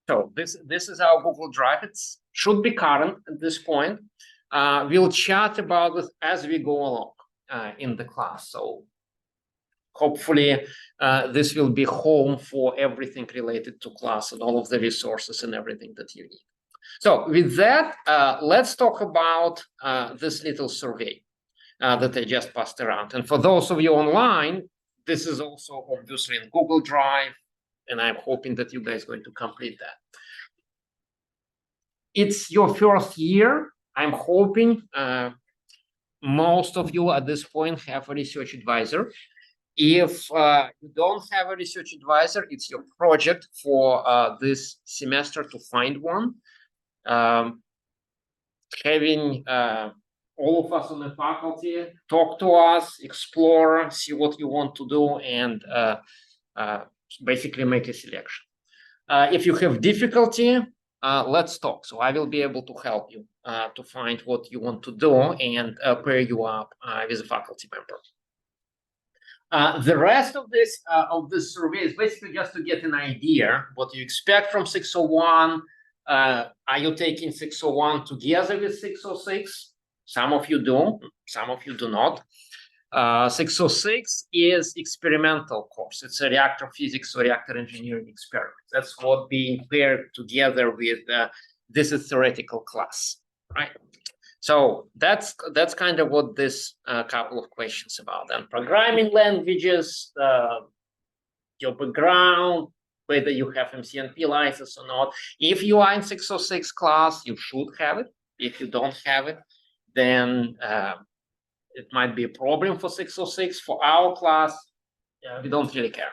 So this is our Google Drive. It should be current at this point. We'll chat about it as we go along in the class. So hopefully this will be home for everything related to class and all of the resources and everything that you need. So with that, let's talk about this little survey that I just passed around. And for those of you online, this is also obviously in Google Drive, and I'm hoping that you guys are going to complete that. It's your first year. I'm hoping most of you at this point have a research advisor. If you don't have a research advisor, it's your project for this semester to find one. Having all of us on the faculty talk to us, explore, see what you want to do, and basically make a selection. If you have difficulty, let's talk. So I will be able to help you to find what you want to do and pair you up with a faculty member. The rest of this survey is basically just to get an idea what you expect from 601. Are you taking 601 together with 606? Some of you do, some of you do not. 606 is experimental course. It's a reactor physics or reactor engineering experiment. That's what being paired together with this is theoretical class, right? So that's kind of what this couple of questions about. And programming languages, your background, whether you have MCNP license or not. If you are in 606 class, you should have it. If you don't have it, then it might be a problem for 606. For our class, we don't really care.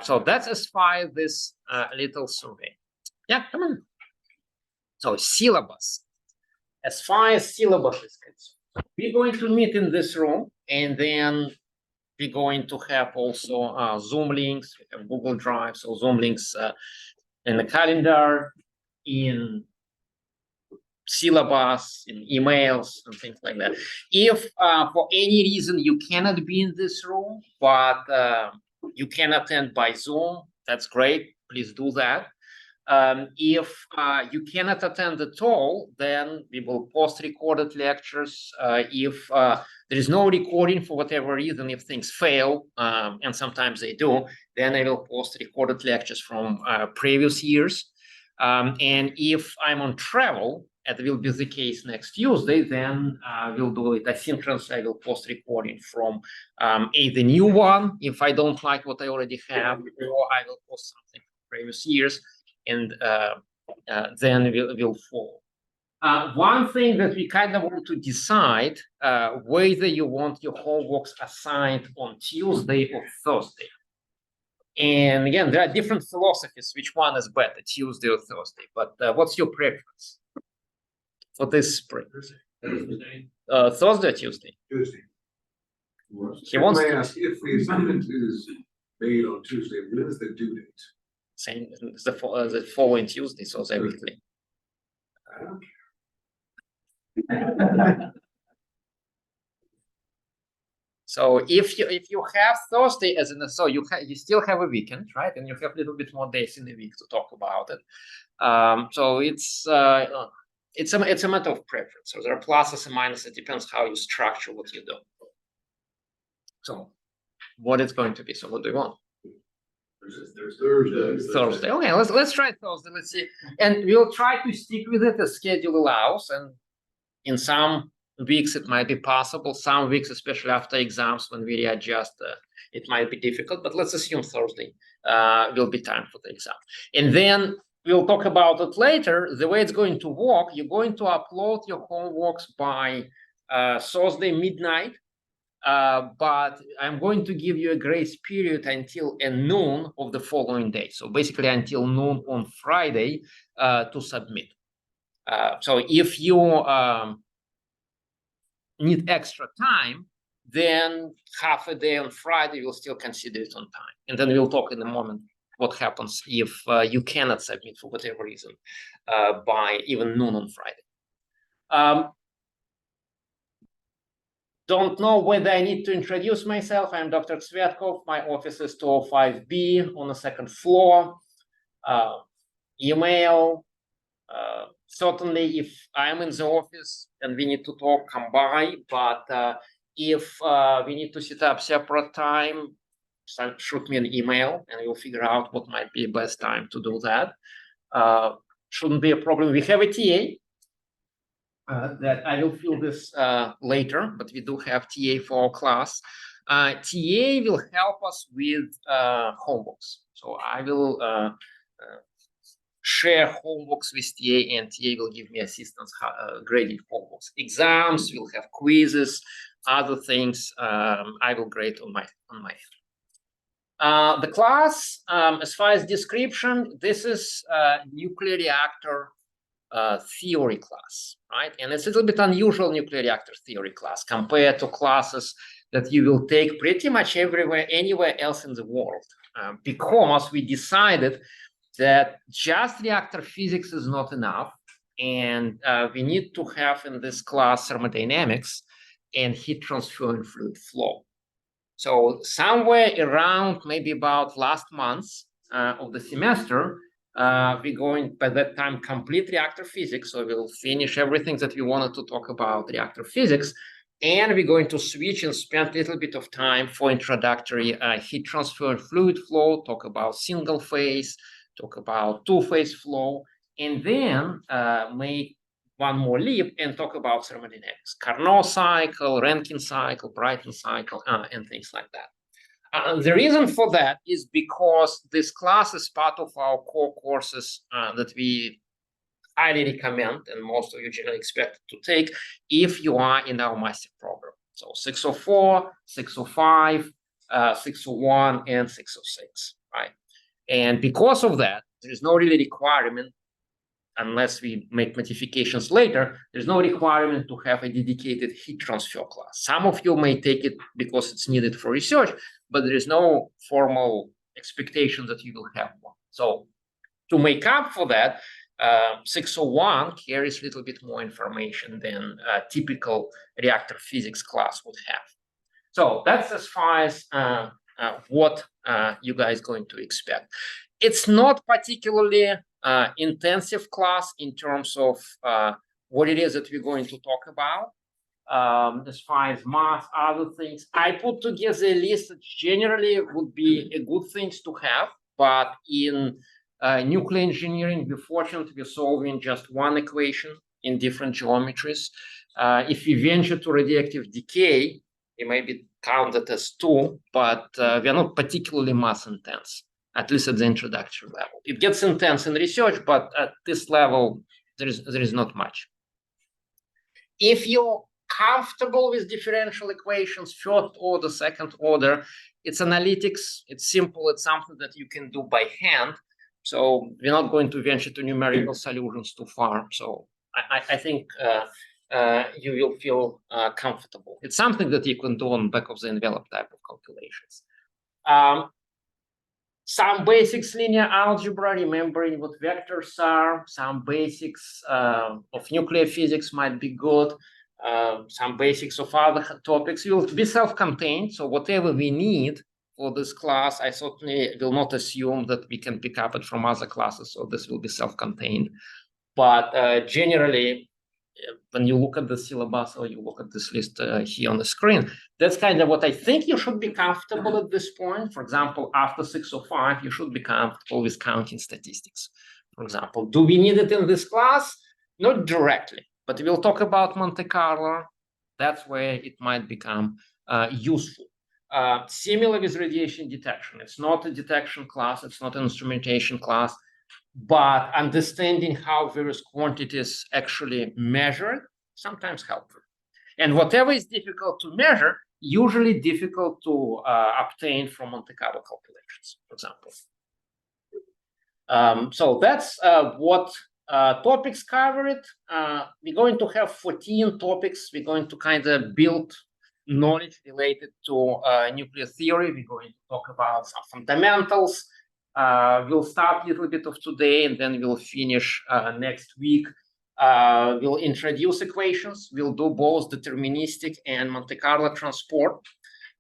So that's as far as this little survey. Yeah, come on. So syllabus. As far as syllabus is concerned, we're going to meet in this room, and then we're going to have also Zoom links, we have Google Drive, so Zoom links in the calendar, in syllabus, in emails, and things like that. If for any reason you cannot be in this room, but you can attend by Zoom, that's great. Please do that. If you cannot attend at all, then we will post recorded lectures. If there is no recording for whatever reason, if things fail, and sometimes they do, then I will post recorded lectures from previous years. And if I'm on travel, it will be the case next Tuesday, then we'll do it asynchronous. I will post recording from the new one if I don't like what I already have, or I will post something from previous years. And then we'll follow. One thing that we kind of want to decide whether you want your homeworks assigned on Tuesday or Thursday. And again, there are different philosophies, which one is better, Tuesday or Thursday. But what's your preference for this spring? Thursday or Tuesday? Tuesday. He wants to ask if the assignment is made on Tuesday, when is the due date? Same the following Tuesday, so they're weekly. I don't care. So if you have Thursday as an so you still have a weekend, right? And you have a little bit more days in the week to talk about it. So it's a matter of preference. So there are pluses and minuses. It depends how you structure what you do. So what it's going to be. So what do you want? Thursday. Okay, let's try Thursday. Let's see, and we'll try to stick with it as schedule allows. And in some weeks it might be possible. Some weeks, especially after exams, when we readjust, it might be difficult. But let's assume Thursday will be time for the exam, and then we'll talk about it later. The way it's going to work: you're going to upload your homeworks by Thursday midnight. But I'm going to give you a grace period until noon of the following day. So basically until noon on Friday to submit. So if you need extra time, then half a day on Friday, we'll still consider it on time. And then we'll talk in a moment what happens if you cannot submit for whatever reason by even noon on Friday. Don't know whether I need to introduce myself. I'm Dr. Tsvetkov. My office is 205B on the second floor. email. Certainly, if I'm in the office and we need to talk, come by. But if we need to set up separate time, shoot me an email and we'll figure out what might be the best time to do that. Shouldn't be a problem. We have a TA that I will fill this later, but we do have TA for our class. TA will help us with homeworks. So I will share homeworks with TA, and TA will give me assistance grading homeworks. Exams, we'll have quizzes, other things I will grade on my the class, as far as description, this is nuclear reactor theory class, right? And it's a little bit unusual nuclear reactor theory class compared to classes that you will take pretty much everywhere, anywhere else in the world, because we decided that just reactor physics is not enough, and we need to have in this class thermodynamics and heat transfer and fluid flow. So somewhere around maybe about last month of the semester, we're going by that time complete reactor physics. So we'll finish everything that we wanted to talk about reactor physics. And we're going to switch and spend a little bit of time for introductory heat transfer and fluid flow, talk about single phase, talk about two-phase flow, and then make one more leap and talk about thermodynamics, Carnot cycle, Rankine cycle, Brighton cycle, and things like that. The reason for that is because this class is part of our core courses that we highly recommend, and most of you generally expect to take if you are in our master program. So 604, 605, 601, and 606, right? And because of that, there is no really requirement, unless we make modifications later, there's no requirement to have a dedicated heat transfer class. Some of you may take it because it's needed for research, but there is no formal expectation that you will have one. So to make up for that, 601 carries a little bit more information than a typical reactor physics class would have. So that's as far as what you guys going to expect. It's not particularly intensive class in terms of what it is that we're going to talk about. As far as math, other things, I put together a list that generally would be a good things to have, but in nuclear engineering, we're fortunate we're solving just one equation in different geometries. If we venture to radioactive decay, it may be counted as two, but we are not particularly math intense, at least at the introductory level. It gets intense in research, but at this level, there is not much. If you're comfortable with differential equations, first order, second order, it's analytics, it's simple, it's something that you can do by hand. So we're not going to venture to numerical solutions too far. So I think you will feel comfortable. It's something that you can do on back of the envelope type of calculations. Some basics linear algebra, remembering what vectors are, some basics of nuclear physics might be good, some basics of other topics will be self-contained. So whatever we need for this class, I certainly will not assume that we can pick up it from other classes, so this will be self-contained. But generally, when you look at the syllabus or you look at this list here on the screen, that's kind of what I think you should be comfortable at this point. For example, after 605, you should be comfortable with counting statistics. For example, do we need it in this class? Not directly, but we'll talk about Monte Carlo. That's where it might become useful. Similar with radiation detection. It's not a detection class, it's not an instrumentation class, but understanding how various quantities actually measured sometimes helpful. And whatever is difficult to measure, usually difficult to obtain from Monte Carlo calculations, for example. So that's what topics covered. We're going to have 14 topics. We're going to kind of build knowledge related to nuclear theory. We're going to talk about some fundamentals. We'll start a little bit of today, and then we'll finish next week. We'll introduce equations. We'll do both deterministic and Monte Carlo transport.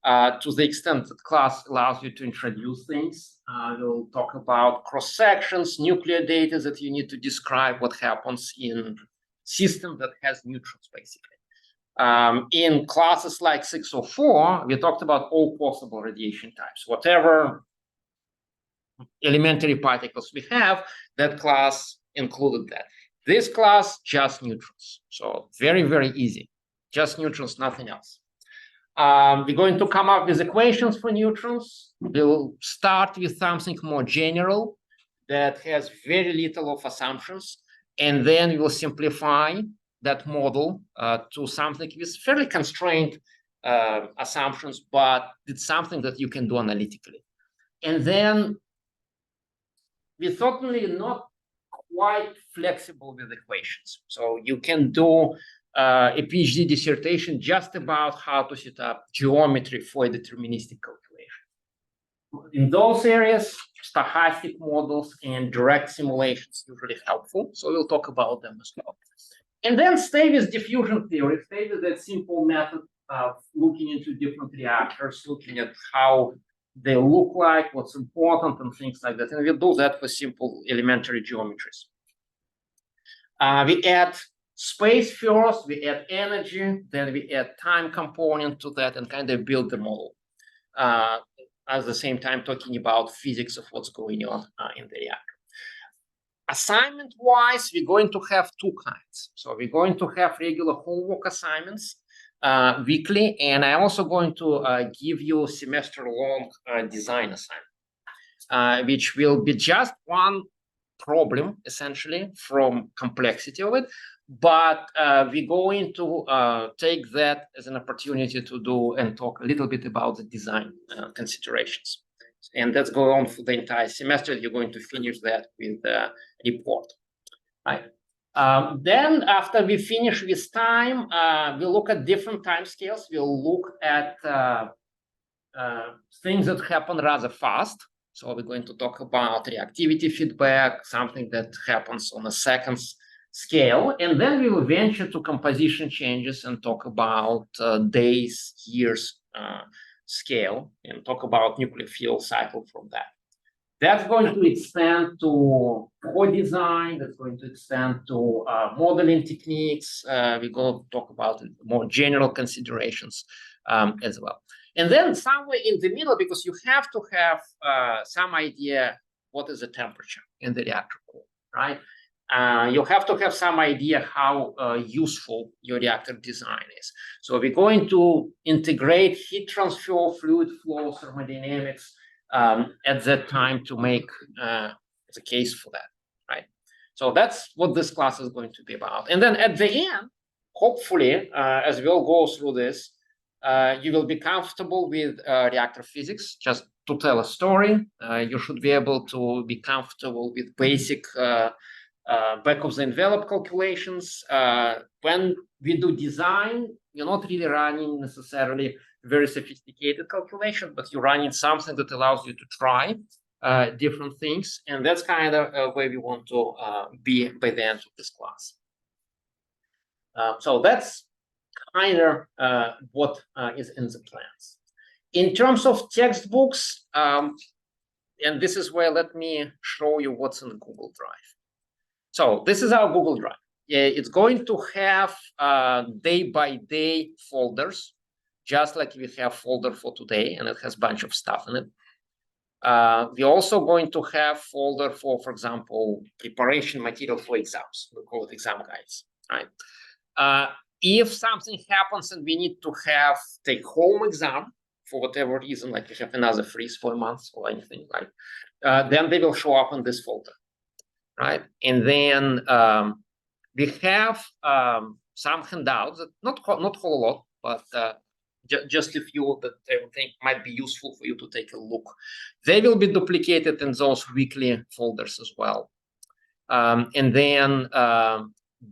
To the extent that class allows you to introduce things, we'll talk about cross-sections, nuclear data that you need to describe what happens in system that has neutrons, basically. In classes like 604, we talked about all possible radiation types. Whatever elementary particles we have, that class included that. This class, just neutrons. So very, very easy. Just neutrons, nothing else. We're going to come up with equations for neutrons. We'll start with something more general that has very little of assumptions, and then we will simplify that model to something with fairly constrained assumptions, but it's something that you can do analytically. And then we're certainly not quite flexible with equations. So you can do a PhD dissertation just about how to set up geometry for a deterministic calculation. In those areas, stochastic models and direct simulations are usually helpful. So we'll talk about them as well. And then stay with diffusion theory, stay with that simple method of looking into different reactors, looking at how they look like, what's important, and things like that. And we'll do that for simple elementary geometries. We add space first, we add energy, then we add time component to that and kind of build the model. At the same time, talking about physics of what's going on in the reactor. Assignment-wise, we're going to have two kinds. So we're going to have regular homework assignments weekly, and I'm also going to give you semester-long design assignment, which will be just one problem, essentially, from complexity of it. But we're going to take that as an opportunity to do and talk a little bit about the design considerations. And that's going on for the entire semester. You're going to finish that with a report. Right. Then after we finish with time, we'll look at different time scales. We'll look at things that happen rather fast. So we're going to talk about reactivity feedback, something that happens on a seconds scale. And then we will venture to composition changes and talk about days, years scale, and talk about nuclear fuel cycle from that. That's going to extend to core design, that's going to extend to modeling techniques. We're going to talk about more general considerations as well. And then somewhere in the middle, because you have to have some idea what is the temperature in the reactor core, right? You have to have some idea how useful your reactor design is. So we're going to integrate heat transfer, fluid flow, thermodynamics at that time to make the case for that, right? So that's what this class is going to be about. And then at the end, hopefully, as we'll go through this, you will be comfortable with reactor physics. Just to tell a story, you should be able to be comfortable with basic back of the envelope calculations. When we do design, you're not really running necessarily very sophisticated calculation, but you're running something that allows you to try different things. And that's kind of where we want to be by the end of this class. So that's kind of what is in the plans. In terms of textbooks, and this is where let me show you what's in the Google Drive. So this is our Google Drive. It's going to have day-by-day folders, just like we have folder for today, and it has a bunch of stuff in it. We're also going to have folder for example, preparation material for exams. We call it exam guides, right? If something happens and we need to have take-home exam for whatever reason, like we have another freeze for a month or anything, right? Then they will show up in this folder. Right, and then we have some handouts, that not whole lot, but just a few that I think might be useful for you to take a look. They will be duplicated in those weekly folders as well. And then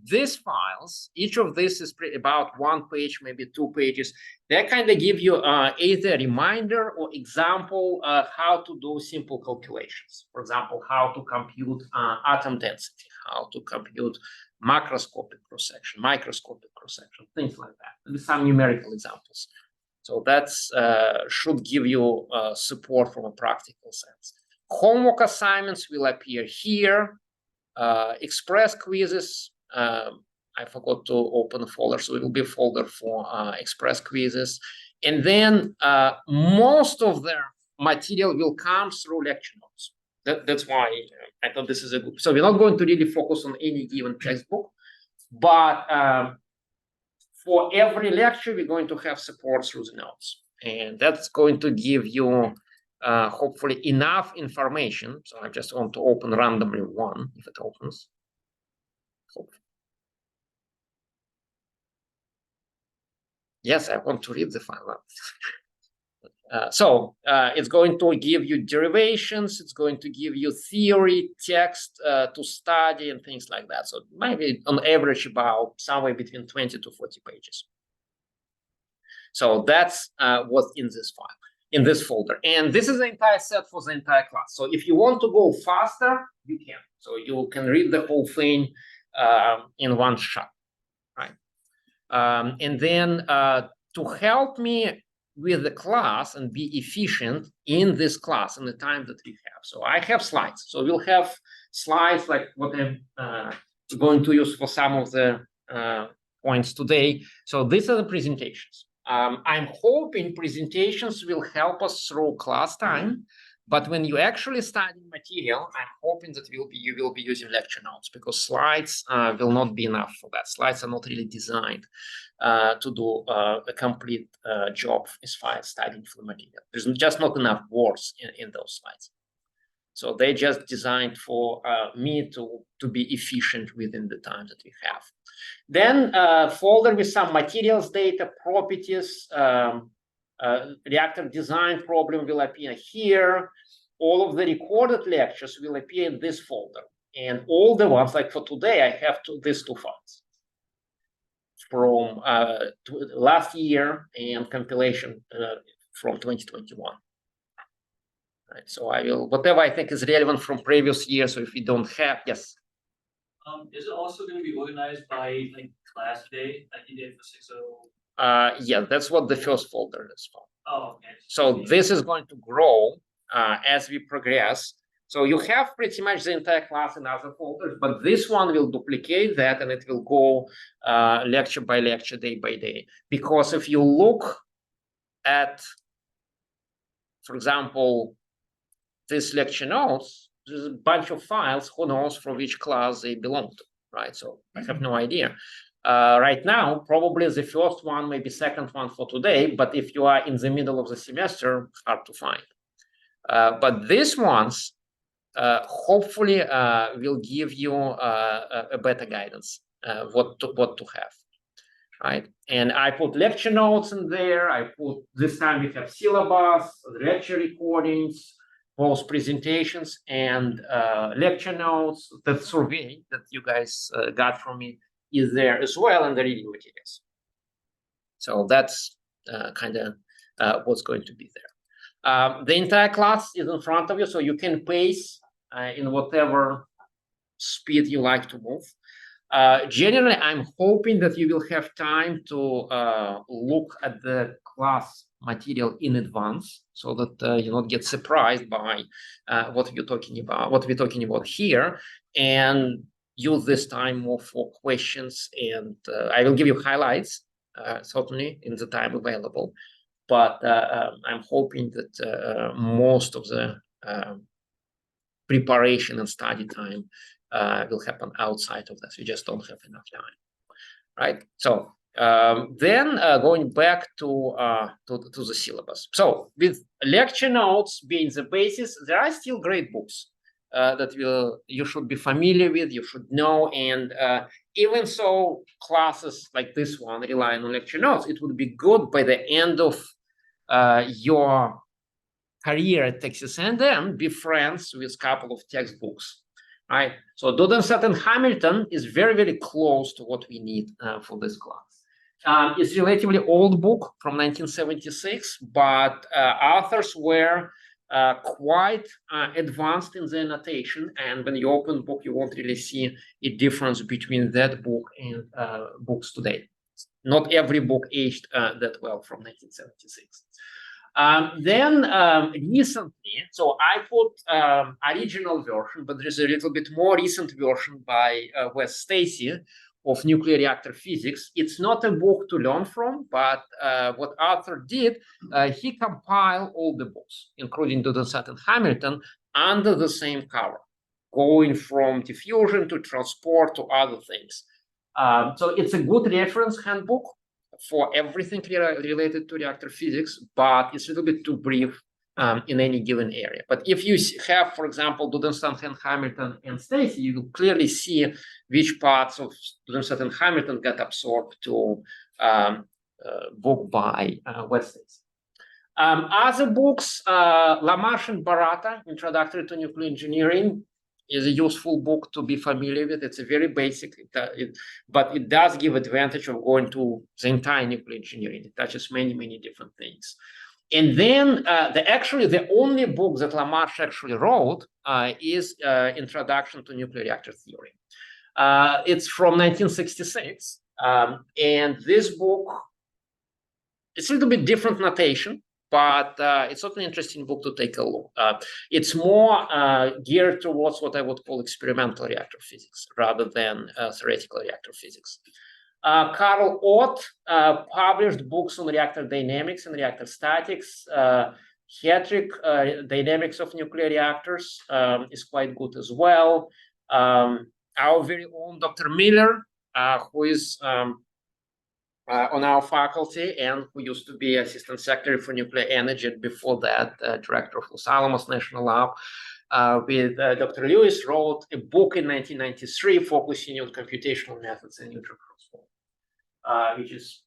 these files, each of this is about 1 page, maybe 2 pages. They kind of give you either a reminder or example how to do simple calculations. For example, how to compute atom density, how to compute macroscopic cross-section, microscopic cross-section, things like that. With some numerical examples. So that's should give you support from a practical sense. Homework assignments will appear here. Express quizzes. I forgot to open a folder, so it will be a folder for express quizzes. And then most of the material will come through lecture notes. That's why I thought this is a good. So we're not going to really focus on any given textbook, but for every lecture, we're going to have support through the notes. And that's going to give you hopefully enough information. So I just want to open randomly one if it opens. Hopefully. Yes, I want to read the file. So it's going to give you derivations. It's going to give you theory, text to study and things like that. So maybe on average about somewhere between 20 to 40 pages. So that's what's in this file, in this folder. And this is the entire set for the entire class. So if you want to go faster, you can. So you can read the whole thing in one shot, right? And then to help me with the class and be efficient in this class in the time that we have. So I have slides. So we'll have slides like what I'm going to use for some of the points today. So these are the presentations. I'm hoping presentations will help us through class time, but when you actually study material, I'm hoping that you will be using lecture notes, because slides will not be enough for that. Slides are not really designed to do a complete job as far as studying for the material. There's just not enough words in those slides. So they just designed for me to be efficient within the time that we have. Then folder with some materials data, properties, reactor design problem will appear here. All of the recorded lectures will appear in this folder. And all the ones, like for today, I have these two files from last year and compilation from 2021. Right, so I will, whatever I think is relevant from previous years, so if you don't have, yes. Is it also going to be organized by like class day, like you did for 6.0? Yeah, that's what the first folder is for. Oh, okay. So this is going to grow as we progress. So you have pretty much the entire class in other folders, but this one will duplicate that, and it will go lecture by lecture, day by day. Because if you look at, for example, this lecture notes, there's a bunch of files, who knows for which class they belong to, right? So I have no idea. Right now, probably the first one, maybe second one for today, but if you are in the middle of the semester, hard to find. But these ones, hopefully, will give you a better guidance, what to have, right? And I put lecture notes in there. I put, this time we have syllabus, lecture recordings, both presentations and lecture notes. The survey that you guys got from me is there as well, and the reading materials. So that's kind of what's going to be there. The entire class is in front of you, so you can pace in whatever speed you like to move. Generally, I'm hoping that you will have time to look at the class material in advance, so that you not get surprised by what we're talking about here, and use this time more for questions. And I will give you highlights certainly in the time available, but I'm hoping that most of the preparation and study time will happen outside of this. We just don't have enough time, right? So then going back to the syllabus. So with lecture notes being the basis, there are still great books that you should be familiar with, you should know. And even so, classes like this one relying on lecture notes, it would be good by the end of your career at Texas A&M, be friends with a couple of textbooks. Right, so Dudenstadt and Hamilton is very, very close to what we need for this class. It's a relatively old book from 1976, but authors were quite advanced in the annotation, and when you open the book, you won't really see a difference between that book and books today. Not every book aged that well from 1976. Recently, so I put original version, but there's a little bit more recent version by Wes Stacy of nuclear reactor physics. It's not a book to learn from, but what Arthur did, he compiled all the books, including Dudenstadt and Hamilton, under the same cover, going from diffusion to transport to other things. So it's a good reference handbook for everything related to reactor physics, but it's a little bit too brief in any given area. But if you have, for example, Dudenstadt and Hamilton and Stacy, you will clearly see which parts of Dudenstadt and Hamilton get absorbed to book by Wes Stacy. Other books, Lamarche and Barata, Introductory to Nuclear Engineering, is a useful book to be familiar with. It's a very basic, but it does give advantage of going to the entire nuclear engineering. It touches many, many different things. And then the only book that Lamarche actually wrote is Introduction to Nuclear Reactor Theory. It's from 1966. And this book, it's a little bit different notation, but it's certainly an interesting book to take a look. It's more geared towards what I would call experimental reactor physics rather than theoretical reactor physics. Karl Ott published books on reactor dynamics and reactor statics. Hetrick, Dynamics of Nuclear Reactors is quite good as well. Our very own Dr. Miller, who is on our faculty and who used to be Assistant Secretary for Nuclear Energy, and before that, Director of Los Alamos National Lab, with Dr. Lewis, wrote a book in 1993 focusing on computational methods and neutron transform, which is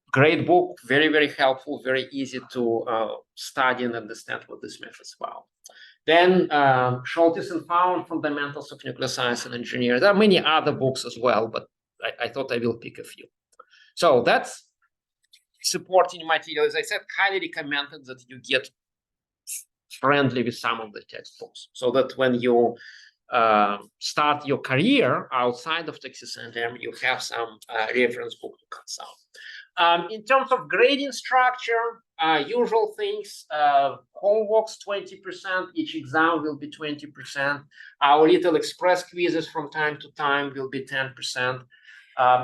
a great book, very, very helpful, very easy to study and understand what this method is about. Then Scholtes and Faun, Fundamentals of Nuclear Science and Engineering. There are many other books as well, but I thought I will pick a few. So that's supporting material. As I said, highly recommended that you get friendly with some of the textbooks so that when you start your career outside of Texas A&M, you have some reference book to consult. In terms of grading structure, usual things, homeworks 20%, each exam will be 20%. Our little express quizzes from time to time will be 10%.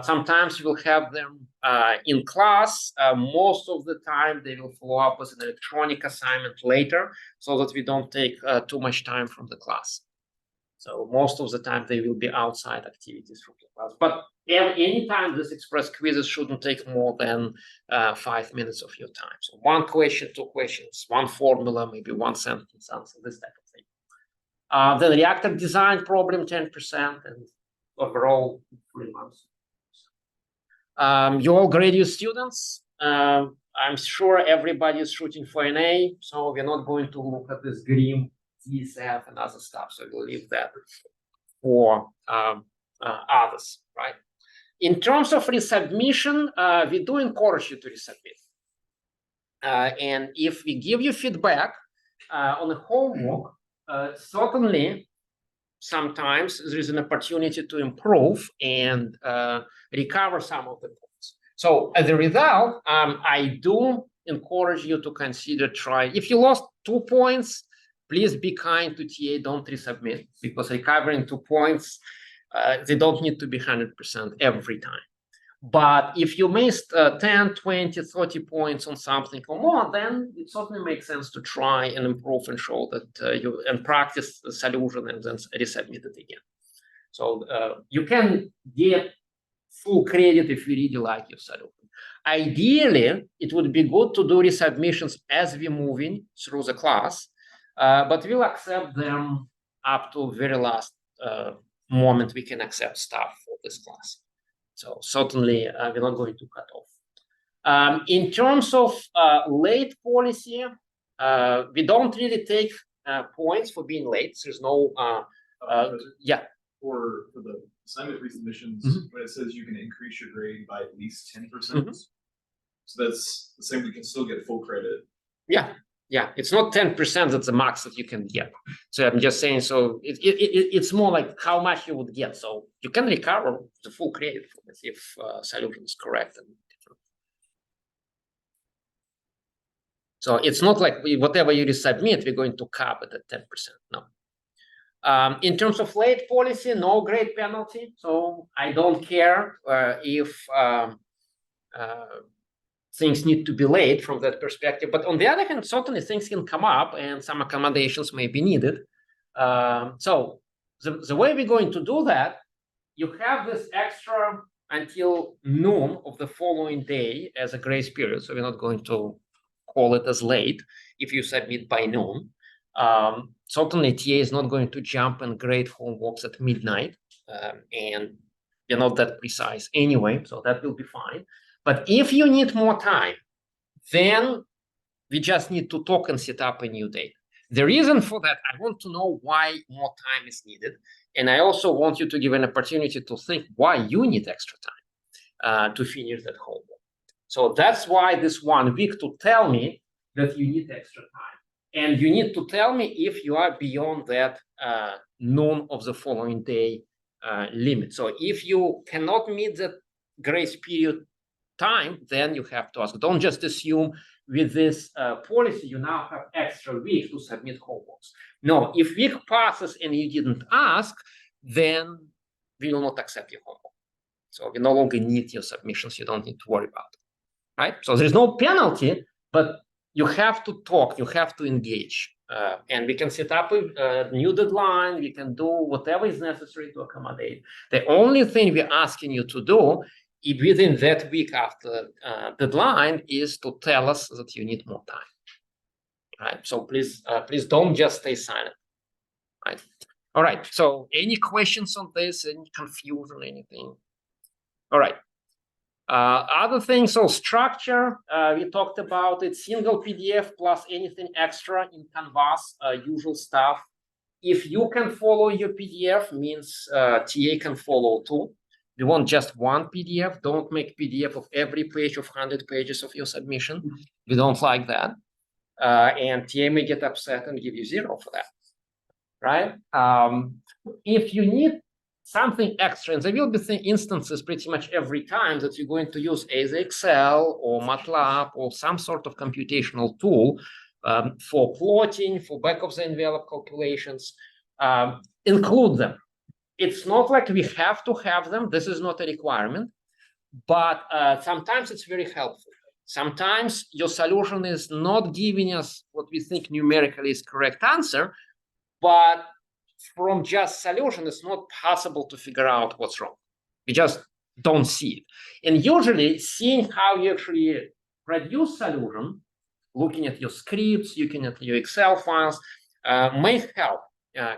Sometimes we'll have them in class. Most of the time, they will follow up with an electronic assignment later so that we don't take too much time from the class. So most of the time, they will be outside activities from the class. But anytime, this express quizzes shouldn't take more than 5 minutes of your time. So 1 question, 2 questions, 1 formula, maybe 1 sentence answer, this type of thing. The reactor design problem, 10%, and overall 3 months. You're all graduate students. I'm sure everybody is shooting for an A, so we're not going to look at this GRIM, DSF, and other stuff. So we'll leave that for others, right? In terms of resubmission, we do encourage you to resubmit. And if we give you feedback on the homework, certainly sometimes there is an opportunity to improve and recover some of the points. So as a result, I do encourage you to consider trying. If you lost 2 points, please be kind to TA, don't resubmit, because recovering 2 points, they don't need to be 100% every time. But if you missed 10, 20, 30 points on something or more, then it certainly makes sense to try and improve and show that you and practice the solution and then resubmit it again. So you can get full credit if you really like your solution. Ideally, it would be good to do resubmissions as we're moving through the class, but we'll accept them up to very last moment we can accept stuff for this class. So certainly, we're not going to cut off. In terms of late policy, we don't really take points for being late. There's no, yeah. For the assignment resubmissions, when it says you can increase your grade by at least 10%, so that's the same. We can still get full credit. Yeah. Yeah, it's not 10%, that's the max that you can get. So I'm just saying, so it's more like how much you would get. So you can recover the full credit for this if solution is correct. And so it's not like whatever you resubmit, we're going to cap it at 10%. No. In terms of late policy, no grade penalty. So I don't care if things need to be late from that perspective. But on the other hand, certainly things can come up and some accommodations may be needed. So the way we're going to do that, you have this extra until noon of the following day as a grace period. So we're not going to call it as late if you submit by noon. Certainly TA is not going to jump and grade homeworks at midnight. And you're not that precise anyway, so that will be fine. But if you need more time, then we just need to talk and set up a new date. The reason for that, I want to know why more time is needed. And I also want you to give an opportunity to think why you need extra time to finish that homework. So that's why this 1 week to tell me that you need extra time. And you need to tell me if you are beyond that noon of the following day limit. So if you cannot meet that grace period time, then you have to ask. Don't just assume with this policy you now have extra week to submit homeworks. No, if week passes and you didn't ask, then we will not accept your homework. So we no longer need your submissions. You don't need to worry about it, right? So there's no penalty, but you have to talk, you have to engage. And we can set up a new deadline, we can do whatever is necessary to accommodate. The only thing we're asking you to do within that week after deadline is to tell us that you need more time, right? So please don't just stay silent, right? All right, so any questions on this, any confusion, anything? All right. Other things, so structure, we talked about it, single PDF plus anything extra in Canvas, usual stuff. If you can follow your PDF, means TA can follow too. We want just one PDF. Don't make PDF of every page of 100 pages of your submission. We don't like that. And TA may get upset and give you 0 for that, right? If you need something extra, and there will be instances pretty much every time that you're going to use either Excel or MATLAB or some sort of computational tool for plotting, for back of the envelope calculations, include them. It's not like we have to have them. This is not a requirement, but sometimes it's very helpful. Sometimes your solution is not giving us what we think numerically is correct answer, but from just solution, it's not possible to figure out what's wrong. We just don't see it. And usually seeing how you actually produce solution, looking at your scripts, looking at your Excel files, may help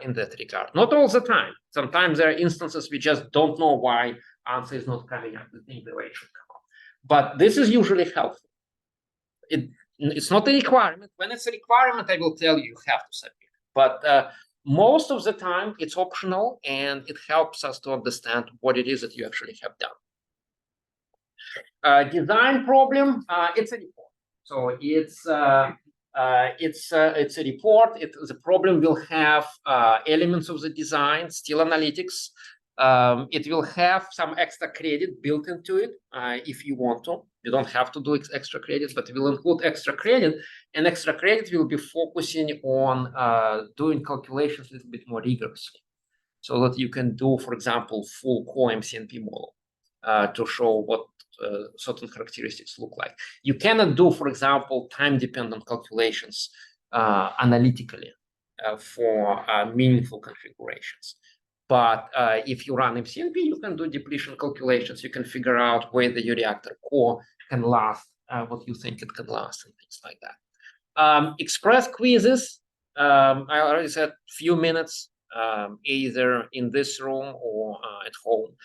in that regard. Not all the time. Sometimes there are instances we just don't know why answer is not coming up. We think the way it should come up. But this is usually helpful. It's not a requirement. When it's a requirement, I will tell you, you have to submit. But most of the time, it's optional, and it helps us to understand what it is that you actually have done. Design problem, it's a report. So it's a report. The problem will have elements of the design, still analytics. It will have some extra credit built into it if you want to. You don't have to do extra credit, but it will include extra credit. And extra credit will be focusing on doing calculations a little bit more rigorously, so that you can do, for example, full core MCNP model to show what certain characteristics look like. You cannot do, for example, time-dependent calculations analytically for meaningful configurations. But if you run MCNP, you can do depletion calculations. You can figure out whether your reactor core can last what you think it can last and things like that. Express quizzes, I already said few minutes, either in this room or at home.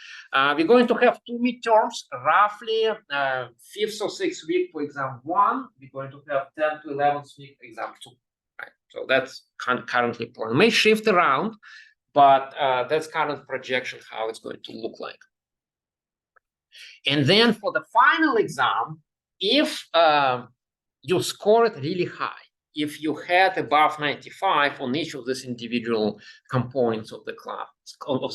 We're going to have 2 midterms, roughly 5th or 6th week for exam 1. We're going to have 10th to 11th week exam 2. Right? So that's currently planned. It may shift around, but that's current projection how it's going to look like. And then for the final exam, if you score it really high, if you had above 95 on each of these individual components of the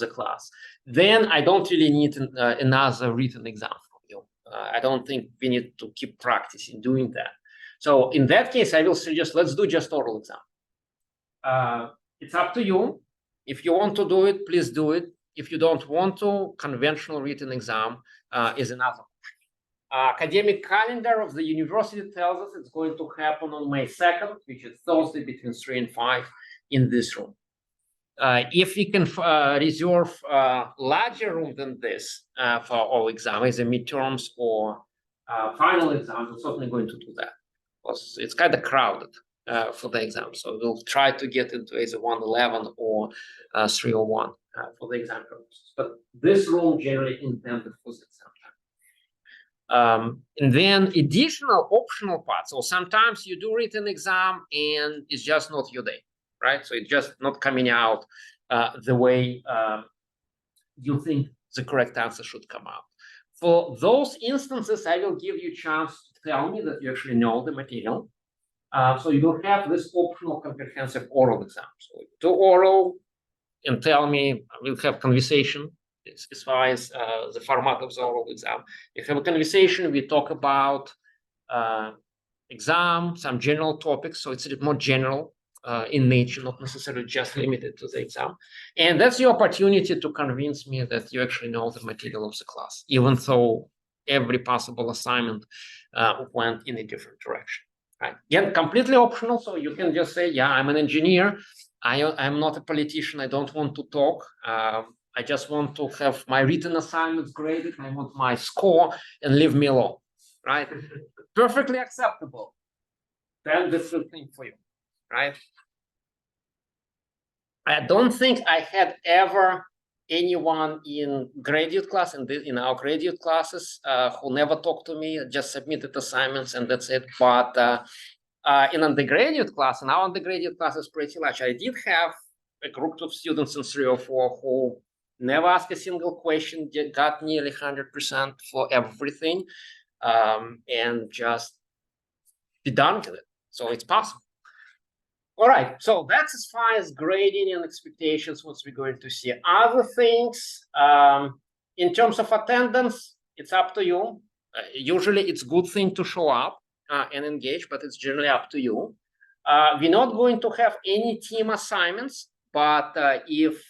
class, then I don't really need another written exam from you. I don't think we need to keep practicing doing that. So in that case, I will suggest let's do just oral exam. It's up to you. If you want to do it, please do it. If you don't want to, conventional written exam is another option. Academic calendar of the university tells us it's going to happen on May 2nd, which is Thursday between 3 and 5 in this room. If we can reserve larger room than this for all exams, either midterms or final exams, we're certainly going to do that. Because it's kind of crowded for the exam. So we'll try to get into either 111 or 301 for the exam purposes. But this room generally intended for the exam time. And then additional optional parts. So sometimes you do written exam and it's just not your day, right? So it's just not coming out the way you think the correct answer should come out. For those instances, I will give you a chance to tell me that you actually know the material. So you will have this optional comprehensive oral exam. So do oral and tell me, we'll have conversation as far as the format of the oral exam. You have a conversation, we talk about exam, some general topics. So it's a bit more general in nature, not necessarily just limited to the exam. And that's the opportunity to convince me that you actually know the material of the class, even though every possible assignment went in a different direction. Right. Again, completely optional. So you can just say, yeah, I'm an engineer. I'm not a politician. I don't want to talk. I just want to have my written assignments graded. I want my score and leave me alone. Right. Perfectly acceptable. Then this is the thing for you. Right. I don't think I had ever anyone in graduate class and in our graduate classes who never talked to me, just submitted assignments and that's it. But in undergraduate class, and our undergraduate class is pretty large. I did have a group of students in 3 or 4 who never asked a single question, got nearly 100% for everything, and just be done with it. So it's possible. All right, so that's as far as grading and expectations, what we're going to see. Other things, in terms of attendance, it's up to you. Usually it's a good thing to show up and engage, but it's generally up to you. We're not going to have any team assignments, but if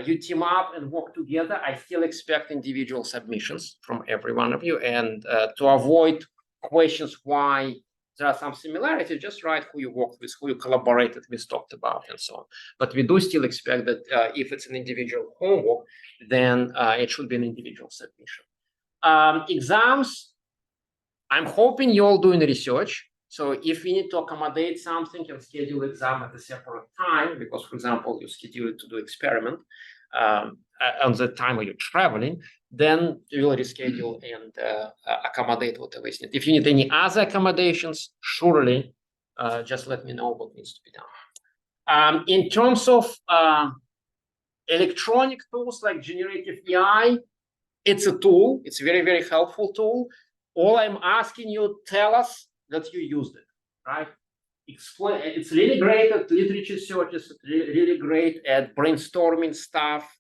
you team up and work together, I still expect individual submissions from every one of you. And to avoid questions why there are some similarities, just write who you worked with, who you collaborated with, talked about, and so on. But we do still expect that if it's an individual homework, then it should be an individual submission. Exams, I'm hoping you're all doing research. So if we need to accommodate something and schedule exam at a separate time, because, for example, you schedule it to do experiment on the time when you're traveling, then you will reschedule and accommodate whatever is needed. If you need any other accommodations, surely just let me know what needs to be done. In terms of electronic tools like generative AI, it's a tool. It's a very, very helpful tool. All I'm asking you, tell us that you used it, right? Explain. It's really great at literature searches. It's really great at brainstorming stuff.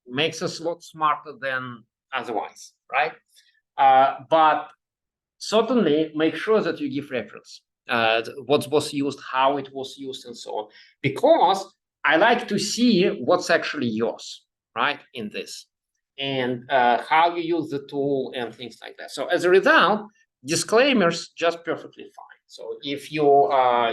Makes us a lot smarter than otherwise, right? But certainly make sure that you give reference, what was used, how it was used, and so on, because I like to see what's actually yours, right, in this, and how you use the tool and things like that. So as a result, disclaimers just perfectly fine. So if you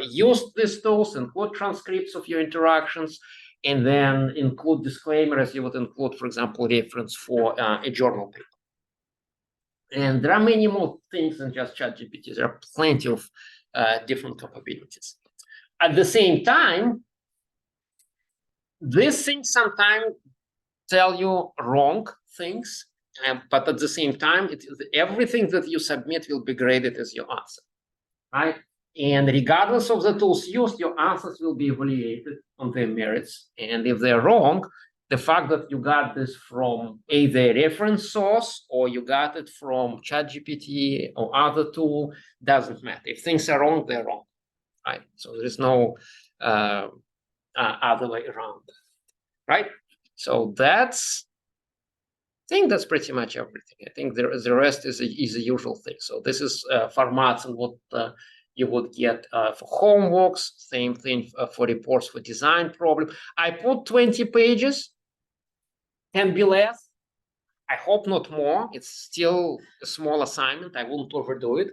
use these tools, include transcripts of your interactions, and then include disclaimers, you would include, for example, reference for a journal paper. And there are many more things than just ChatGPT. There are plenty of different capabilities. At the same time, these things sometimes tell you wrong things, but at the same time, everything that you submit will be graded as your answer, right? And regardless of the tools used, your answers will be evaluated on their merits. And if they're wrong, the fact that you got this from either reference source or you got it from ChatGPT or other tool doesn't matter. If things are wrong, they're wrong, right? So there is no other way around, right? So I think that's pretty much everything. I think the rest is the usual thing. So this is formats and what you would get for homeworks. Same thing for reports for design problem. I put 20 pages. Can be less. I hope not more. It's still a small assignment. I wouldn't overdo it.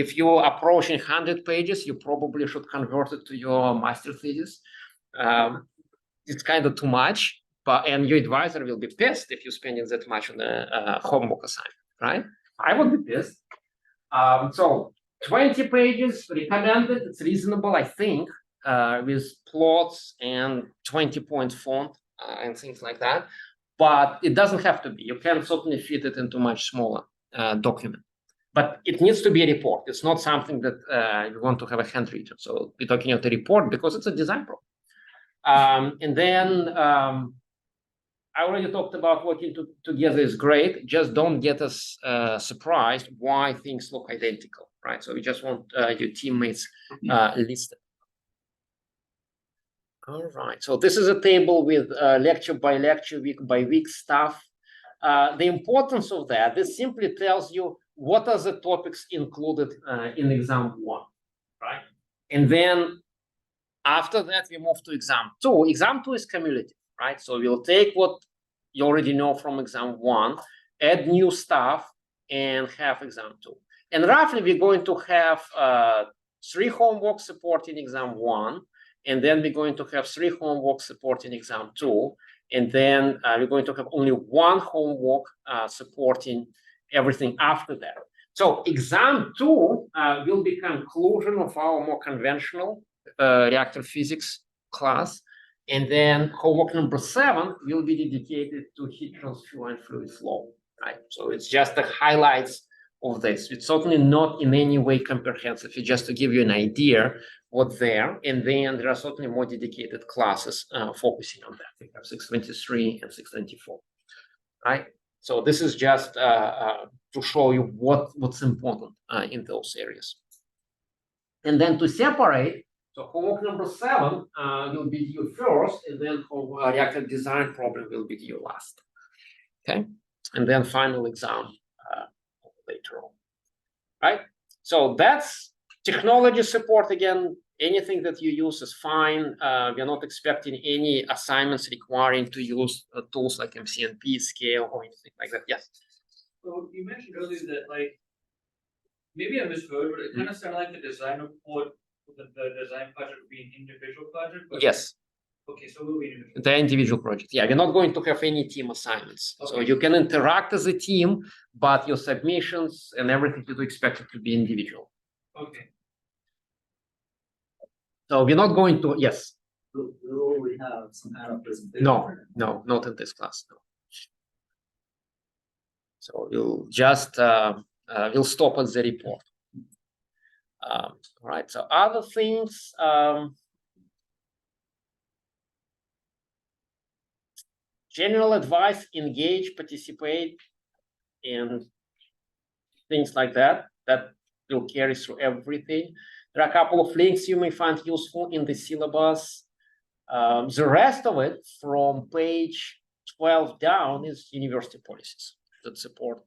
If you're approaching 100 pages, you probably should convert it to your master thesis. It's kind of too much, and your advisor will be pissed if you're spending that much on a homework assignment, right? I would be pissed. So 20 pages recommended. It's reasonable, I think, with plots and 20-point font and things like that. But it doesn't have to be. You can certainly fit it into much smaller document. But it needs to be a report. It's not something that you want to have a handwritten. So we're talking about a report because it's a design problem. And then I already talked about working together is great. Just don't get us surprised why things look identical, right? So we just want your teammates listed. All right, so this is a table with lecture by lecture, week by week stuff. The importance of that, this simply tells you what are the topics included in exam 1, right? And then after that, we move to exam 2. Exam 2 is cumulative, right? So we'll take what you already know from exam 1, add new stuff, and have exam 2. And roughly, we're going to have 3 homework supporting exam 1, and then we're going to have 3 homework supporting exam 2, and then we're going to have only 1 homework supporting everything after that. So exam 2 will be conclusion of our more conventional reactor physics class, and then homework number 7 will be dedicated to heat transfer and fluid flow, right? So it's just the highlights of this. It's certainly not in any way comprehensive. It's just to give you an idea what's there, and then there are certainly more dedicated classes focusing on that. We have 623 and 624, right? So this is just to show you what's important in those areas. And then to separate, so homework number 7 will be due first, and then reactor design problem will be due last. Okay, and then final exam later on, right? So that's technology support. Again, anything that you use is fine. We're not expecting any assignments requiring to use tools like MCNP, Scale, or anything like that. Yes. So you mentioned earlier that, like, maybe I misheard, but it kind of sounded like the design report, the design project would be an individual project. But yes. Okay, so we'll be individual. The individual project. Yeah, we're not going to have any team assignments. Okay. So you can interact as a team, but your submissions and everything you do expect it to be individual. Okay. So we're not going to, yes. Will we have some kind of presentation? No, not in this class, no. So we'll just, we'll stop at the report. Right, so other things, general advice, engage, participate, and things like that, that will carry through everything. There are a couple of links you may find useful in the syllabus. The rest of it from page 12 down is university policies that support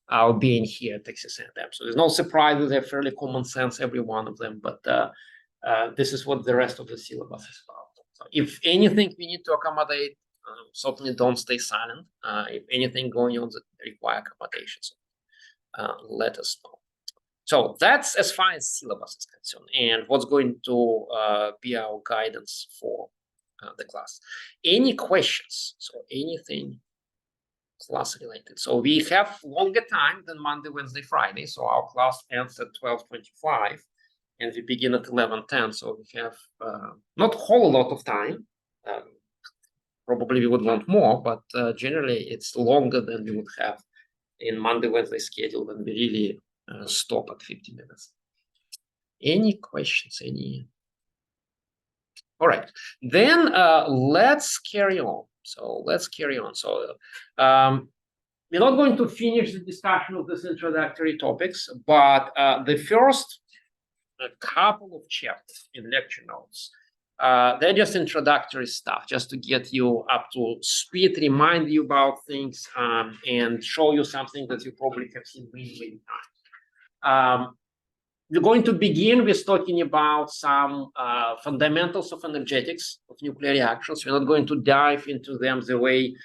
our being here at Texas A&M. So there's no surprises, they're fairly common sense, every one of them, but this is what the rest of the syllabus is about. So if anything we need to accommodate, certainly don't stay silent. If anything going on that require accommodations, let us know. So that's as far as syllabus is concerned and what's going to be our guidance for the class. Any questions? So anything class related. So we have longer time than Monday, Wednesday, Friday. So our class ends at 12:25 and we begin at 11:10. So we have not a whole lot of time. Probably we would want more, but generally it's longer than we would have in Monday, Wednesday schedule when we really stop at 50 minutes. Any questions? Any? All right, then let's carry on. So let's carry on. So we're not going to finish the discussion of these introductory topics, but the first couple of chapters in lecture notes, they're just introductory stuff, just to get you up to speed, remind you about things, and show you something that you probably have seen many times. We're going to begin with talking about some fundamentals of energetics of nuclear reactions. We're not going to dive into them the way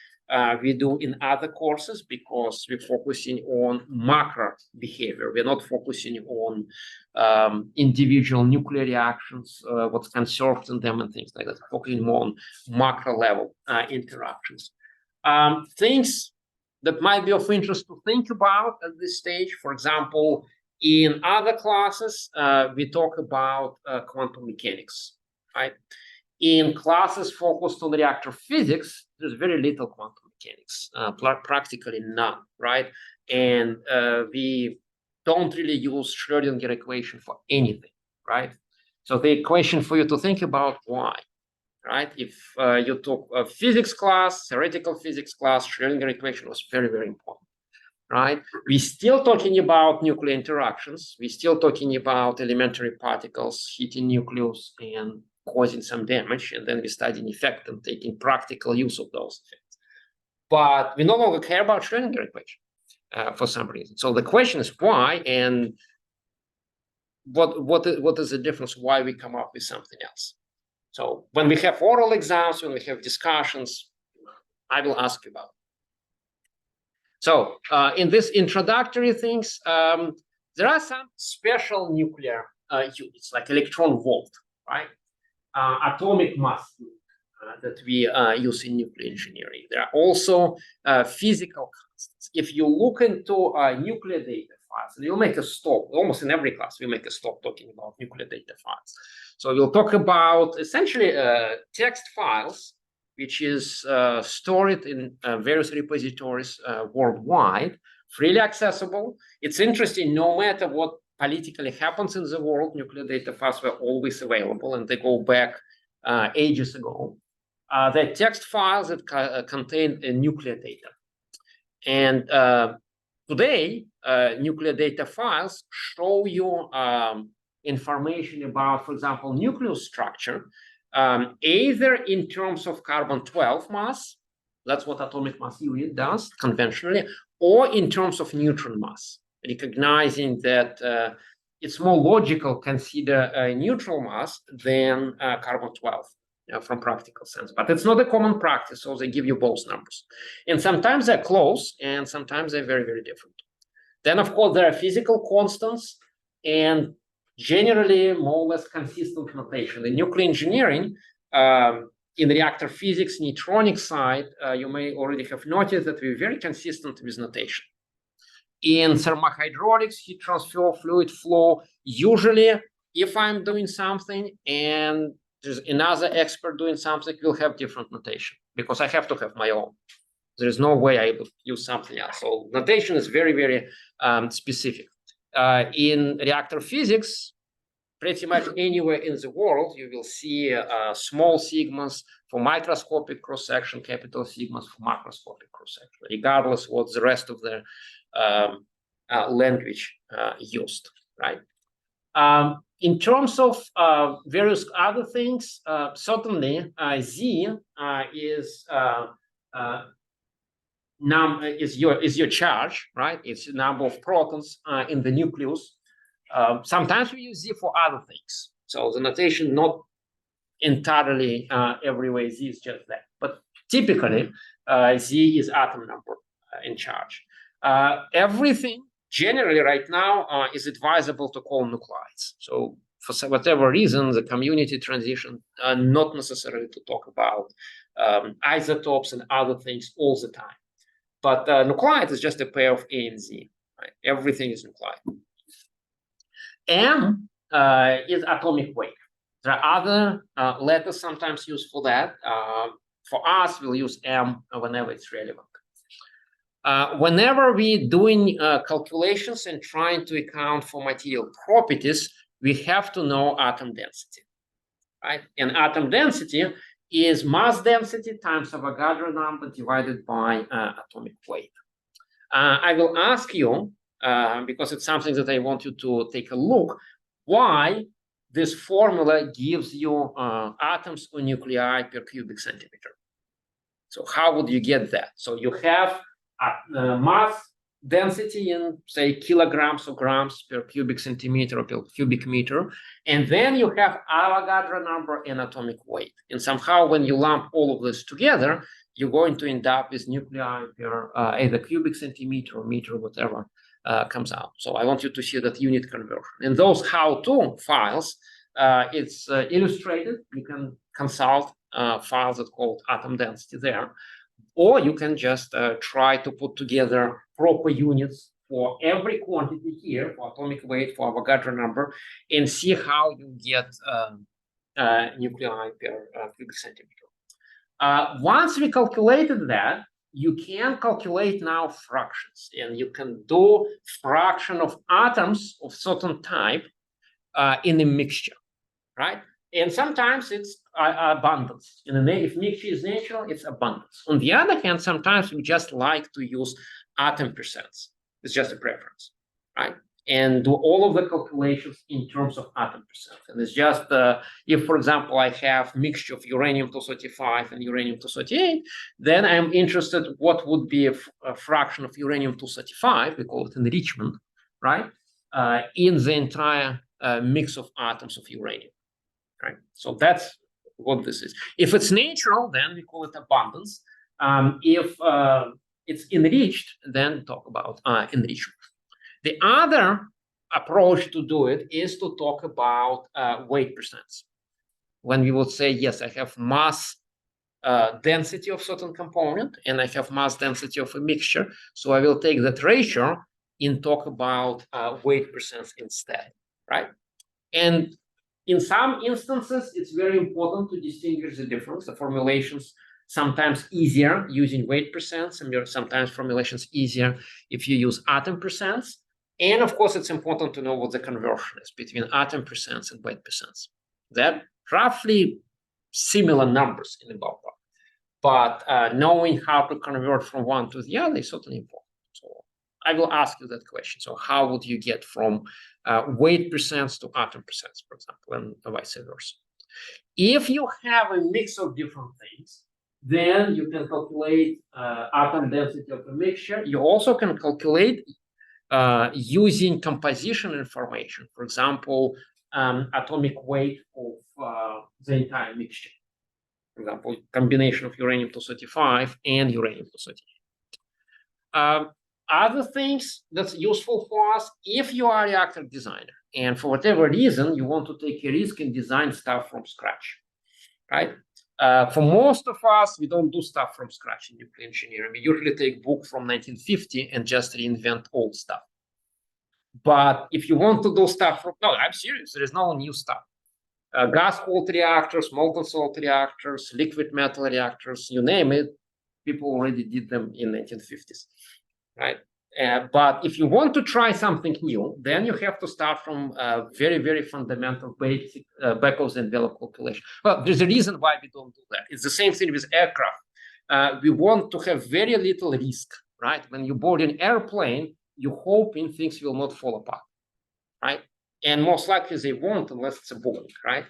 we do in other courses, because we're focusing on macro behavior. We're not focusing on individual nuclear reactions, what's conserved in them and things like that. We're focusing more on macro level interactions. Things that might be of interest to think about at this stage, for example, in other classes, we talk about quantum mechanics, right? In classes focused on reactor physics, there's very little quantum mechanics, practically none, right? And we don't really use Schrödinger equation for anything, right? So the equation for you to think about, why, right? If you took a physics class, theoretical physics class, Schrödinger equation was very, very important, right? We're still talking about nuclear interactions. We're still talking about elementary particles hitting nucleus and causing some damage, and then we studying effect and taking practical use of those effects. But we no longer care about Schrödinger equation for some reason. So the question is why, and what is the difference? Why we come up with something else? So when we have oral exams, when we have discussions, I will ask you about it. So in this introductory things, there are some special nuclear units like electron volt, right? Atomic mass that we use in nuclear engineering. There are also physical constants. If you look into nuclear data files, and you'll make a stop, almost in every class, we make a stop talking about nuclear data files. So we'll talk about essentially text files, which is stored in various repositories worldwide, freely accessible. It's interesting, no matter what politically happens in the world, nuclear data files were always available, and they go back ages ago. They're text files that contain nuclear data. And today, nuclear data files show you information about, for example, nucleus structure, either in terms of carbon-12 mass, that's what atomic mass unit does conventionally, or in terms of neutron mass, recognizing that it's more logical consider a neutral mass than carbon-12 from practical sense. But it's not a common practice, so they give you both numbers. And sometimes they're close, and sometimes they're very, very different. Then, of course, there are physical constants, and generally more or less consistent notation. In nuclear engineering, in reactor physics, neutronic side, you may already have noticed that we're very consistent with notation. In thermohydraulics, heat transfer, fluid flow, usually if I'm doing something and there's another expert doing something, we'll have different notation because I have to have my own. There is no way I will use something else. So notation is very, very specific. In reactor physics, pretty much anywhere in the world, you will see small sigmas for microscopic cross-section, capital sigmas for macroscopic cross-section, regardless what the rest of the language used, right? In terms of various other things, certainly Z is your charge, right? It's the number of protons in the nucleus. Sometimes we use Z for other things. So the notation not entirely every way Z is just that, but typically Z is atom number in charge. Everything generally right now is advisable to call nuclides. So for whatever reason, the community transition not necessarily to talk about isotopes and other things all the time. But nuclide is just a pair of A and Z. Right? Everything is nuclide. M is atomic weight. There are other letters sometimes used for that. For us, we'll use M whenever it's relevant. Whenever we're doing calculations and trying to account for material properties, we have to know atom density, right? And atom density is mass density times Avogadro number divided by atomic weight. I will ask you, because it's something that I want you to take a look, why this formula gives you atoms or nuclei per cubic centimeter. So how would you get that? So you have mass density in, say, kilograms or grams per cubic centimeter or per cubic meter, and then you have Avogadro number and atomic weight. And somehow when you lump all of this together, you're going to end up with nuclei per either cubic centimeter or meter, whatever comes out. So I want you to see that unit conversion. And those how-to files, it's illustrated. You can consult files that called atom density there. Or you can just try to put together proper units for every quantity here, for atomic weight, for Avogadro number, and see how you get nuclei per cubic centimeter. Once we calculated that, you can calculate now fractions, and you can do fraction of atoms of certain type in a mixture, right? And sometimes it's abundance. If mixture is natural, it's abundance. On the other hand, sometimes we just like to use atom percents. It's just a preference, right? And do all of the calculations in terms of atom percent. And it's just, if, for example, I have mixture of uranium-235 and uranium-238, then I'm interested what would be a fraction of uranium-235, we call it enrichment, right? In the entire mix of atoms of uranium. Right, so that's what this is. If it's natural, then we call it abundance. If it's enriched, then talk about enrichment. The other approach to do it is to talk about weight percents. When we would say, yes, I have mass density of certain component and I have mass density of a mixture, so I will take that ratio and talk about weight percents instead, right? And in some instances, it's very important to distinguish the difference. The formulations sometimes easier using weight percents, and sometimes formulations easier if you use atom percents. And of course, it's important to know what the conversion is between atom percents and weight percents. They're roughly similar numbers in the ballpark, but knowing how to convert from one to the other is certainly important. So I will ask you that question. So how would you get from weight percents to atom percents, for example, and vice versa? If you have a mix of different things, then you can calculate atom density of a mixture. You also can calculate using composition information, for example, atomic weight of the entire mixture. For example, combination of uranium-235 and uranium-238. Other things that's useful for us, if you are a reactor designer and for whatever reason you want to take a risk and design stuff from scratch, right? For most of us, we don't do stuff from scratch in nuclear engineering. We usually take book from 1950 and just reinvent old stuff. But if you want to do stuff from, no, I'm serious, there is no new stuff. Gas-cooled reactors, molten salt reactors, liquid metal reactors, you name it, people already did them in 1950s. Right, but if you want to try something new, then you have to start from very, very fundamental basic back of the envelope calculation. Well, there's a reason why we don't do that. It's the same thing with aircraft. We want to have very little risk, right? When you board an airplane, you're hoping things will not fall apart, right? And most likely they won't unless it's a Boeing, right?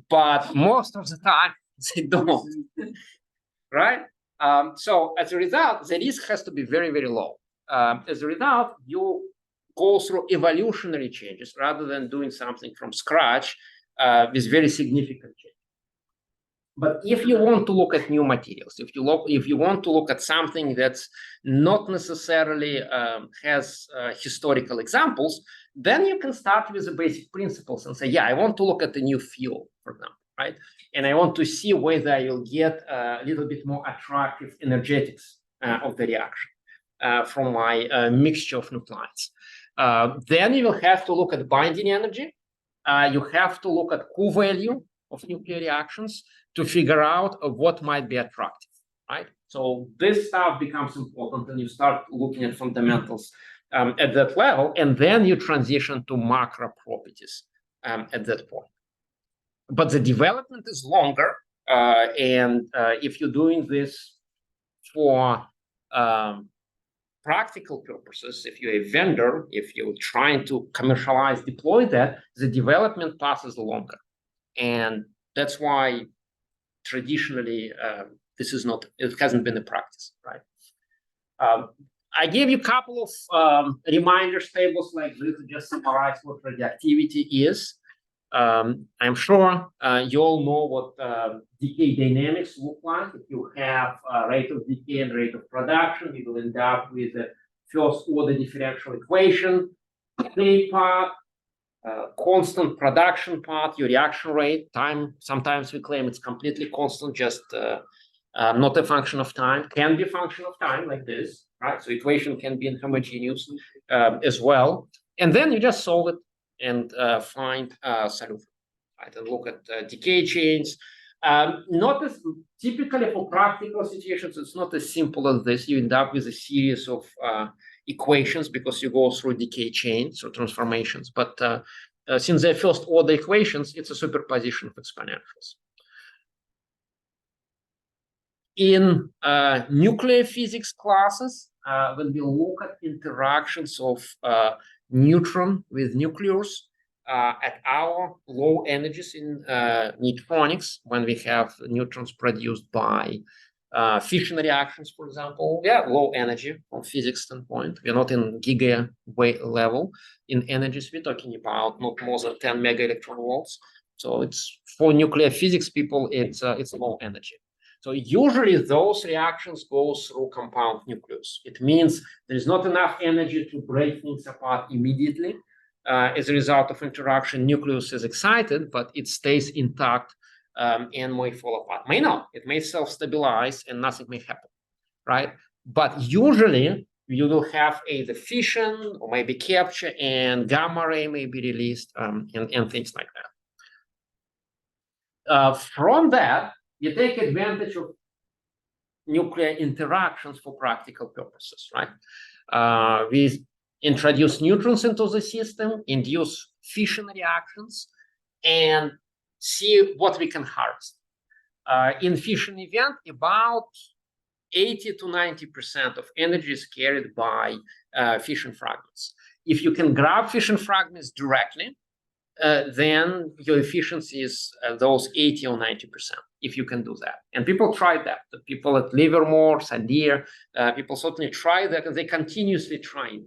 But most of the time they don't, right? So as a result, the risk has to be very, very low. As a result, you go through evolutionary changes rather than doing something from scratch with very significant change. But if you want to look at new materials, if you want to look at something that's not necessarily has historical examples, then you can start with the basic principles and say, yeah, I want to look at the new fuel, for example, right? And I want to see whether I will get a little bit more attractive energetics of the reaction from my mixture of nuclides. Then you will have to look at binding energy. You have to look at Q-value of nuclear reactions to figure out what might be attractive, right? So this stuff becomes important and you start looking at fundamentals at that level, and then you transition to macro properties at that point. But the development is longer If you're doing this for practical purposes, if you're a vendor, if you're trying to commercialize, deploy that, the development path is longer. And that's why traditionally this is not, it hasn't been a practice, right? I gave you a couple of reminders tables like this to just summarize what radioactivity is. I'm sure you all know what decay dynamics look like. If you have rate of decay and rate of production, you will end up with a first order differential equation, decay part, constant production part, your reaction rate, time. Sometimes we claim it's completely constant, just not a function of time, can be a function of time like this, right? So equation can be inhomogeneous as well. And then you just solve it and find a solution, right? And look at decay chains. Not as typically for practical situations, it's not as simple as this. You end up with a series of equations because you go through decay chains or transformations. But since they're first order equations, it's a superposition of exponentials. In nuclear physics classes, when we look at interactions of neutron with nucleus at our low energies in neutronics, when we have neutrons produced by fission reactions, for example, low energy from physics standpoint. We're not in giga level in energies. We're talking about not more than 10 mega electron volts. So it's for nuclear physics people, it's low energy. So usually those reactions go through compound nucleus. It means there is not enough energy to break things apart immediately. As a result of interaction, nucleus is excited, but it stays intact and may fall apart. May not. It may self-stabilize and nothing may happen, right? But usually you will have either fission or maybe capture and gamma ray may be released and things like that. From that, you take advantage of nuclear interactions for practical purposes, right? We introduce neutrons into the system, induce fission reactions, and see what we can harvest. In fission event, about 80 to 90% of energy is carried by fission fragments. If you can grab fission fragments directly, then your efficiency is those 80 or 90%, if you can do that. And people try that. The people at Livermore, Sandia, people certainly try that, and they continuously try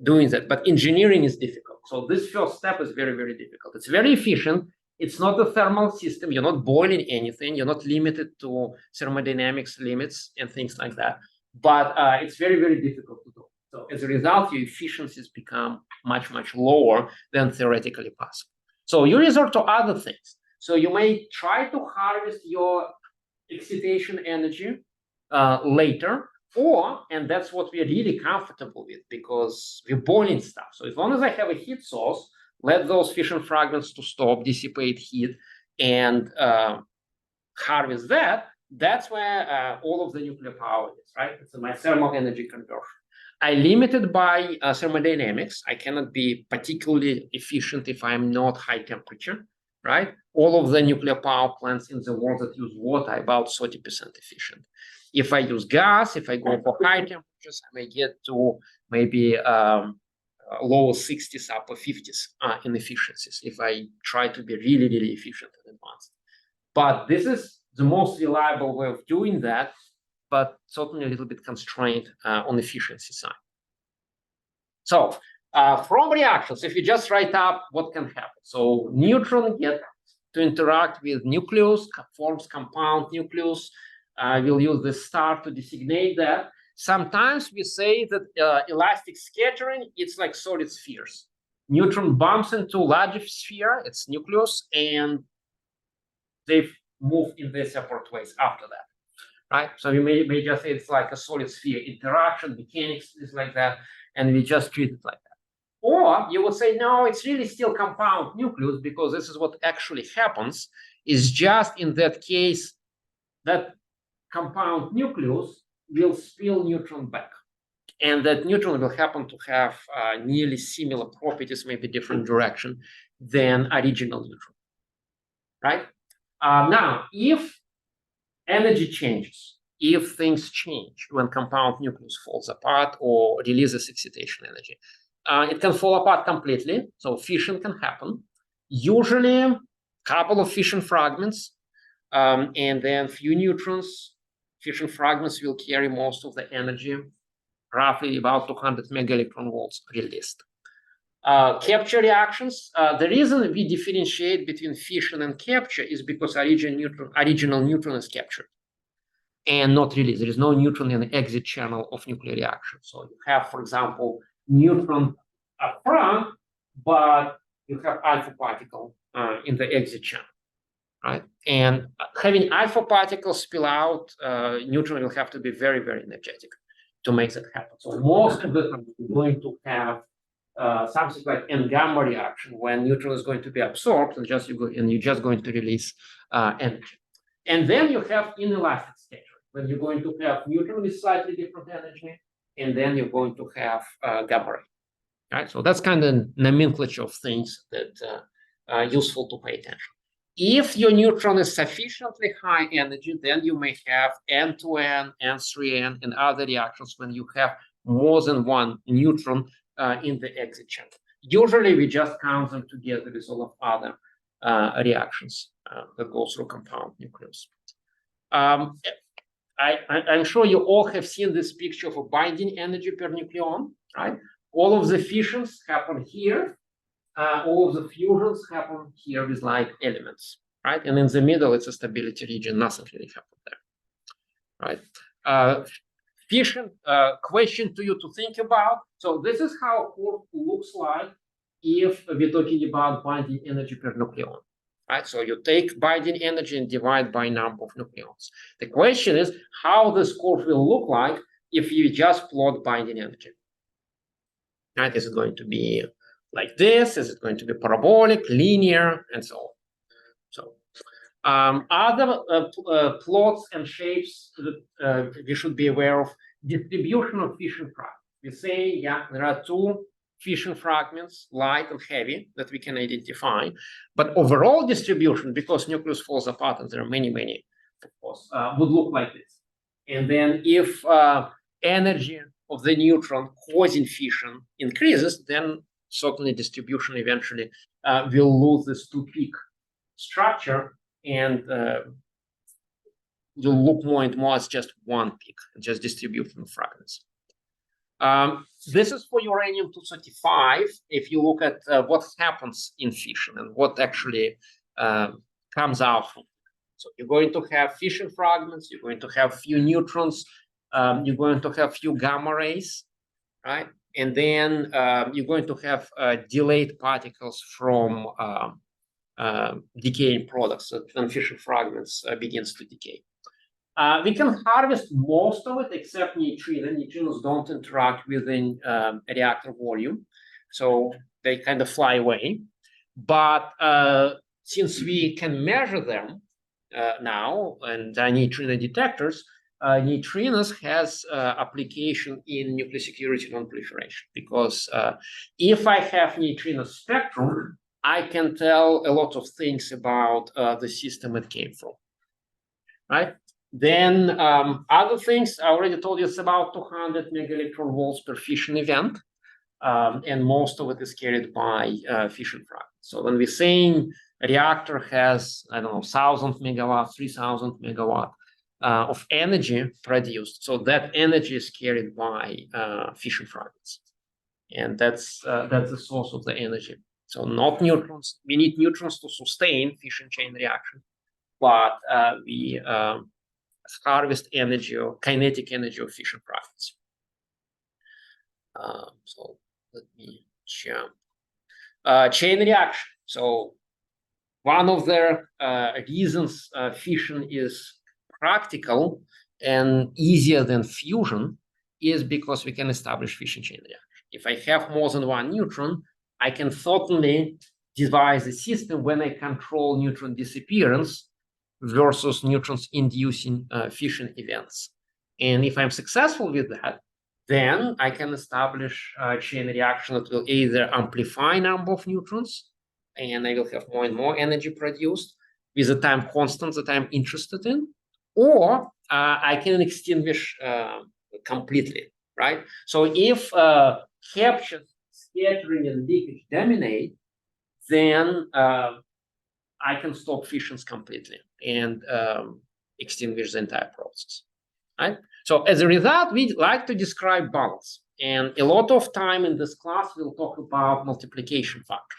doing that. But engineering is difficult. So this first step is very, very difficult. It's very efficient. It's not a thermal system. You're not boiling anything. You're not limited to thermodynamics limits and things like that. But it's very, very difficult to do. So as a result, your efficiencies become much, much lower than theoretically possible. So you resort to other things. So you may try to harvest your excitation energy later, and that's what we're really comfortable with because we're boiling stuff. So as long as I have a heat source, let those fission fragments to stop, dissipate heat, and harvest that. That's where all of the nuclear power is, right? It's my thermal energy conversion. I limit it by thermodynamics. I cannot be particularly efficient if I'm not high temperature, right? All of the nuclear power plants in the world that use water are about 30% efficient. If I use gas, if I go for high temperatures, I may get to maybe lower 60s, upper 50s in efficiencies if I try to be really, really efficient and advanced. But this is the most reliable way of doing that, but certainly a little bit constrained on the efficiency side. So from reactions, if you just write up what can happen. So neutron get to interact with nucleus, forms compound nucleus. We'll use the star to designate that. Sometimes we say that elastic scattering, it's like solid spheres. Neutron bumps into larger sphere, its nucleus, and they move in their separate ways after that. Right, so you may just say it's like a solid sphere interaction, mechanics is like that, and we just treat it like that. Or you would say, no, it's really still compound nucleus because this is what actually happens, is just in that case, that compound nucleus will spill neutron back. And that neutron will happen to have nearly similar properties, maybe different direction than original neutron, right? Now, if energy changes if things change when compound nucleus falls apart or releases excitation energy. It can fall apart completely, so fission can happen. Usually, a couple of fission fragments, and then few neutrons. Fission fragments will carry most of the energy, roughly about 200 megaelectron volts released. Capture reactions. The reason we differentiate between fission and capture is because original neutron is captured and not released. There is no neutron in the exit channel of nuclear reaction. So you have, for example, neutron up front, but you have alpha particle in the exit channel, right? And having alpha particles spill out, neutron will have to be very, very energetic to make that happen. So most of the time, you're going to have something like N-gamma reaction when neutron is going to be absorbed and you're just going to release energy. And then you have inelastic state when you're going to have neutron with slightly different energy, and then you're going to have gamma ray. Right, so that's kind of nomenclature of things that are useful to pay attention. If your neutron is sufficiently high energy, then you may have N2N, N3N, and other reactions when you have more than one neutron in the exit channel. Usually, we just count them together with all of other reactions that go through compound nucleus. I'm sure you all have seen this picture of a binding energy per nucleon, right? All of the fissions happen here. All of the fusions happen here with like elements, right? And in the middle, it's a stability region. Nothing really happened there, right? Fission question to you to think about. So this is how a curve looks like if we're talking about binding energy per nucleon, right? So you take binding energy and divide by number of nucleons. The question is how this curve will look like if you just plot binding energy. Right? Is it going to be like this? Is it going to be parabolic, linear, and so on? So other plots and shapes that we should be aware of: distribution of fission fragments. We say, yeah, there are two fission fragments, light and heavy, that we can identify. But overall distribution, because nucleus falls apart and there are many, many, of course, would look like this. And then if energy of the neutron causing fission increases, then certainly distribution eventually will lose this two-peak structure and will look more and more as just one peak, just distribution of fragments. This is for uranium-235. If you look at what happens in fission and what actually comes out from it. So you're going to have fission fragments, you're going to have few neutrons, you're going to have few gamma rays, right? And then you're going to have delayed particles from decaying products when fission fragments begins to decay. We can harvest most of it except neutrino. Neutrinos don't interact within a reactor volume, so they kind of fly away. But since we can measure them now, and neutrino detectors, neutrinos has application in nuclear security non-proliferation, because if I have neutrino spectrum, I can tell a lot of things about the system it came from, right? Then other things, I already told you, it's about 200 megaelectron volts per fission event, and most of it is carried by fission fragments. So when we're saying a reactor has, I don't know, 1,000 megawatts, 3,000 megawatt of energy produced, so that energy is carried by fission fragments, and that's the source of the energy. So not neutrons. We need neutrons to sustain fission chain reaction, but we harvest energy or kinetic energy of fission fragments. So let me jump. Chain reaction. So one of the reasons fission is practical and easier than fusion is because we can establish fission chain reaction. If I have more than one neutron, I can certainly devise a system when I control neutron disappearance versus neutrons inducing fission events. And if I'm successful with that, then I can establish a chain reaction that will either amplify number of neutrons, and I will have more and more energy produced with a time constant that I'm interested in, or I can extinguish completely, right? So if capture, scattering, and leakage dominate, then I can stop fissions completely and extinguish the entire process, right? So as a result, we like to describe balance. And a lot of time in this class, we'll talk about multiplication factor.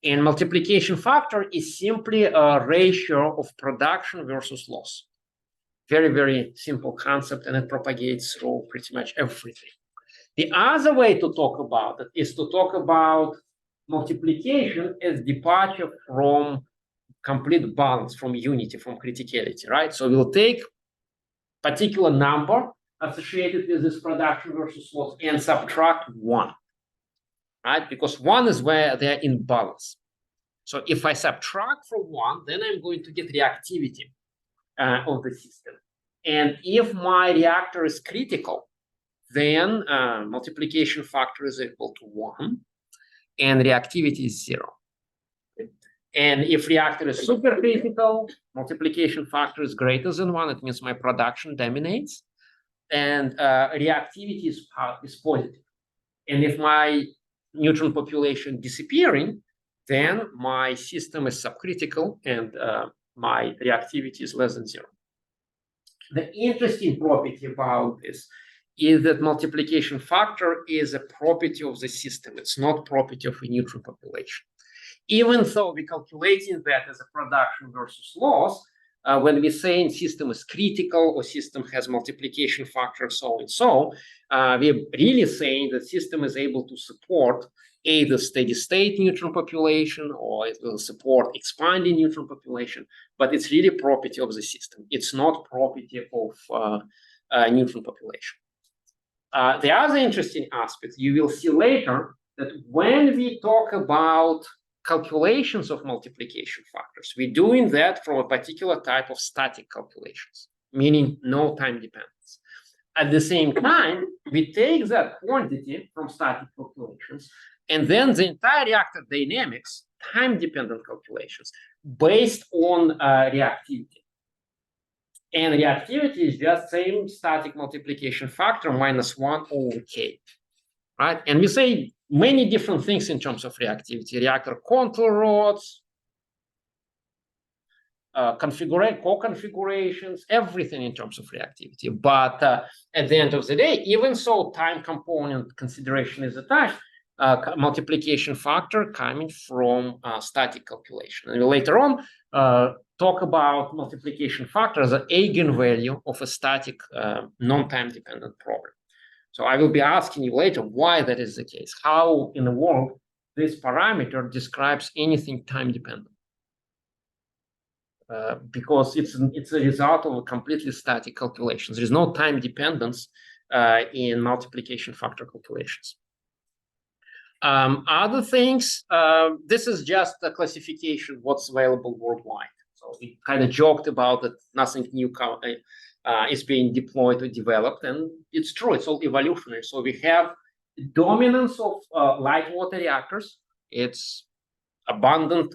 And multiplication factor is simply a ratio of production versus loss. Very, very simple concept, and it propagates through pretty much everything. The other way to talk about it is to talk about multiplication as departure from complete balance, from unity, from criticality, right? So we'll take particular number associated with this production versus loss and subtract 1, right? Because 1 is where they're in balance. So if I subtract from 1, then I'm going to get reactivity of the system. And if my reactor is critical, then multiplication factor is equal to 1 and reactivity is 0. And if reactor is supercritical, multiplication factor is greater than 1. It means my production dominates, and reactivity is positive. And if my neutron population disappearing, then my system is subcritical and my reactivity is less than 0. The interesting property about this is that multiplication factor is a property of the system. It's not property of a neutron population. Even though we're calculating that as a production versus loss, when we say system is critical or system has multiplication factor so and so, we're really saying that system is able to support either steady state neutron population or it will support expanding neutron population, but it's really property of the system. It's not property of neutron population. The other interesting aspect you will see later that when we talk about calculations of multiplication factors, we're doing that from a particular type of static calculations, meaning no time dependence. At the same time, we take that quantity from static calculations and then the entire reactor dynamics, time-dependent calculations based on reactivity. And reactivity is just same static multiplication factor minus 1 over k, right? And we say many different things in terms of reactivity: reactor control rods, co-configurations, everything in terms of reactivity. But at the end of the day, even so time component consideration is attached, multiplication factor coming from static calculation. And later on, talk about multiplication factor as an eigenvalue of a static non-time dependent program. So I will be asking you later why that is the case. How in the world this parameter describes anything time dependent? Because it's a result of a completely static calculations. There is no time dependence in multiplication factor calculations. Other things, this is just a classification what's available worldwide. So we kind of joked about that nothing new is being deployed or developed, and it's true, it's all evolutionary. So we have dominance of light water reactors. It's abundant,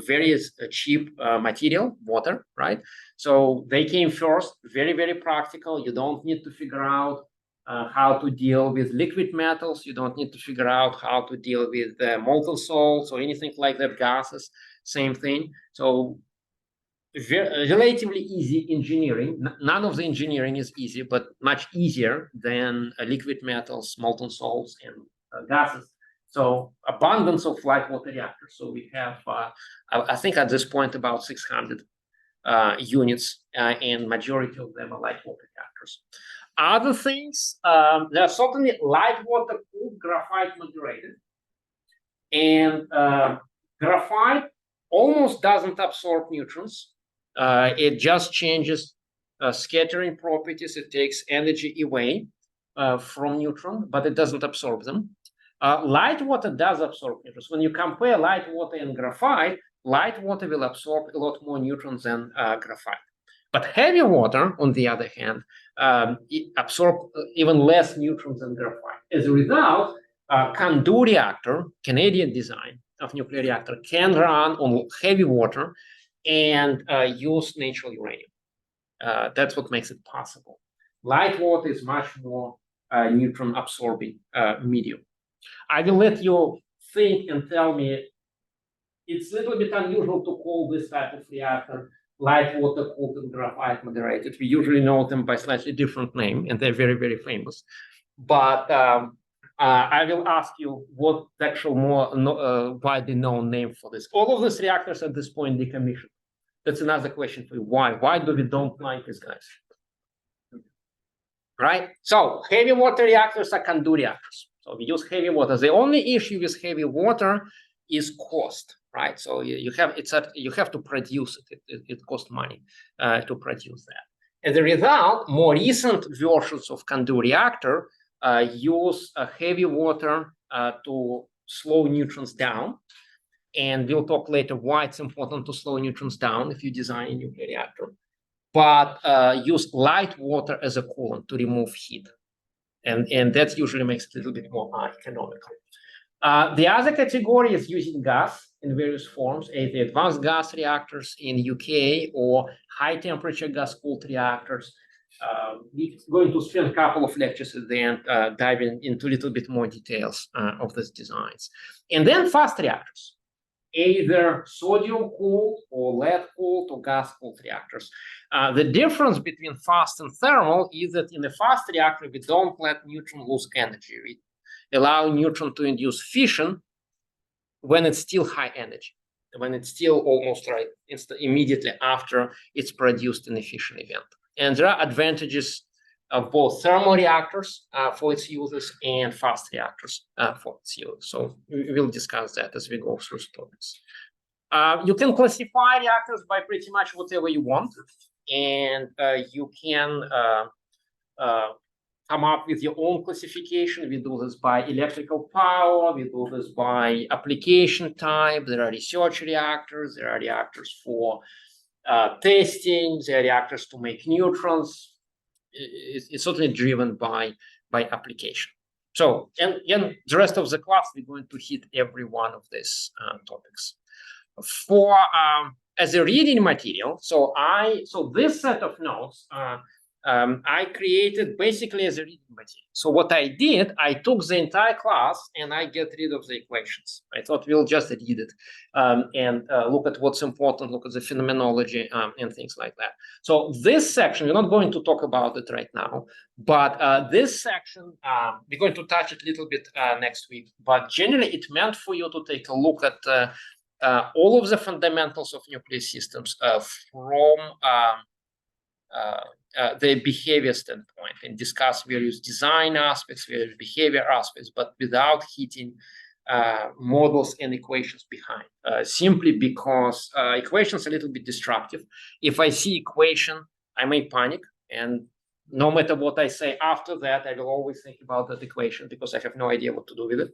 very cheap material, water, right? So they came first, very, very practical. You don't need to figure out how to deal with liquid metals. You don't need to figure out how to deal with molten salts or anything like that, gases, same thing. So relatively easy engineering. None of the engineering is easy, but much easier than liquid metals, molten salts, and gases. So abundance of light water reactors. So we have, I think at this point, about 600 units, and majority of them are light water reactors. Other things, there are certainly light water cooled graphite moderated, and graphite almost doesn't absorb neutrons. It just changes scattering properties. It takes energy away from neutron, but it doesn't absorb them. Light water does absorb neutrons. When you compare light water and graphite, light water will absorb a lot more neutrons than graphite. But heavy water, on the other hand, it absorbs even less neutrons than graphite. As a result, CANDU reactor, Canadian design of nuclear reactor, can run on heavy water and use natural uranium. That's what makes it possible. Light water is much more neutron absorbing medium. I will let you think and tell me. It's a little bit unusual to call this type of reactor light water cooled and graphite moderated. We usually know them by slightly different name, and they're very, very famous. But I will ask you what the actual more widely known name for this. All of these reactors at this point decommissioned. That's another question for you. Why? Why do we don't like these guys? Right? So heavy water reactors are CANDU reactors. So we use heavy water. The only issue with heavy water is cost, right? So you have to produce it. It costs money to produce that. As a result, more recent versions of CANDU reactor use heavy water to slow neutrons down. And we'll talk later why it's important to slow neutrons down if you design a nuclear reactor. But use light water as a coolant to remove heat. And that usually makes it a little bit more economical. The other category is using gas in various forms, either advanced gas reactors in UK or high temperature gas cooled reactors. We're going to spend a couple of lectures at the end diving into a little bit more details of these designs. And then fast reactors, either sodium cooled or lead cooled or gas cooled reactors. The difference between fast and thermal is that in a fast reactor, we don't let neutron lose energy. We allow neutron to induce fission when it's still high energy, when it's still almost right immediately after it's produced in a fission event. And there are advantages of both thermal reactors for its uses and fast reactors for its use. So we will discuss that as we go through topics. You can classify reactors by pretty much whatever you want, and you can come up with your own classification. We do this by electrical power. We do this by application type. There are research reactors. There are reactors for testing. There are reactors to make neutrons. It's certainly driven by application. So, and the rest of the class, we're going to hit every one of these topics. For as a reading material, so this set of notes I created basically as a reading material. So what I did, I took the entire class and I get rid of the equations. I thought we'll just read it and look at what's important, look at the phenomenology and things like that. So this section, we're not going to talk about it right now, but this section, we're going to touch it a little bit next week. But generally, it meant for you to take a look at all of the fundamentals of nuclear systems from the behavior standpoint and discuss various design aspects, various behavior aspects, but without hitting models and equations behind, simply because equations are a little bit destructive. If I see equation, I may panic, and no matter what I say after that, I will always think about that equation because I have no idea what to do with it,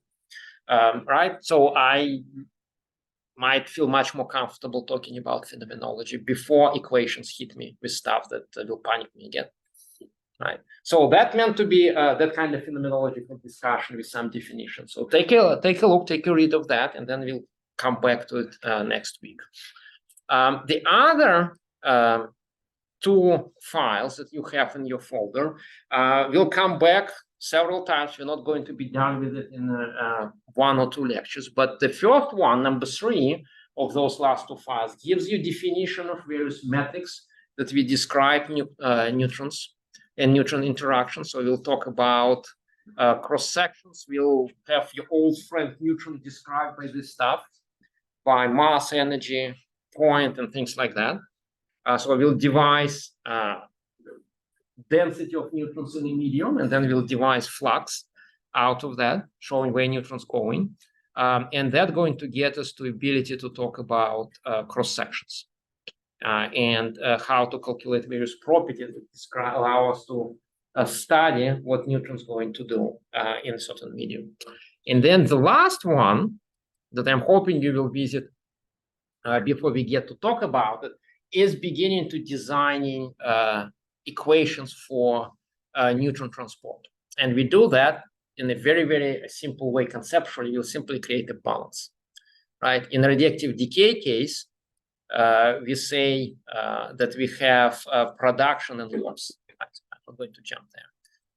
right? So I might feel much more comfortable talking about phenomenology before equations hit me with stuff that will panic me again, right? So that meant to be that kind of phenomenological discussion with some definition. So take a look, take a read of that, and then we'll come back to it next week. The other two files that you have in your folder will come back several times. We're not going to be done with it in one or two lectures, but the first one, number 3 of those last two files, gives you definition of various methods that we describe neutrons and neutron interactions. So we'll talk about cross sections. We'll have your old friend neutron described by this stuff, by mass, energy, point, and things like that. So we'll devise density of neutrons in a medium, and then we'll devise flux out of that, showing where neutrons going. And that's going to get us to ability to talk about cross sections and how to calculate various properties that allow us to study what neutrons going to do in a certain medium. And then the last one that I'm hoping you will visit before we get to talk about it is beginning to designing equations for neutron transport. And we do that in a very, very simple way. Conceptually, you'll simply create a balance, right? In a radioactive decay case, we say that we have production and loss. I'm not going to jump there,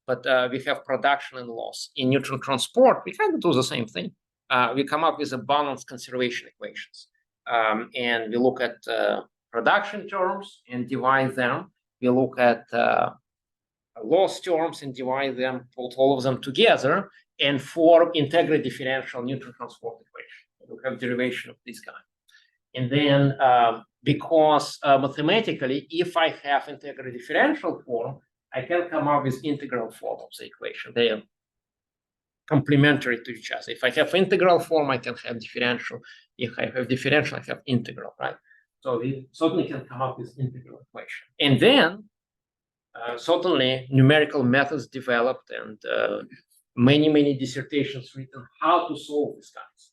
but we have production and loss. In neutron transport, we kind of do the same thing. We come up with a balanced conservation equations, and we look at production terms and divide them. We look at loss terms and divide them, put all of them together, and form integrally differential neutron transport equation. We have derivation of this kind. And then because mathematically, if I have integrally differential form, I can come up with integral form of the equation. They are complementary to each other. If I have integral form, I can have differential. If I have differential, I have integral, right? So we certainly can come up with integral equation. And then certainly numerical methods developed and many dissertations written how to solve these kinds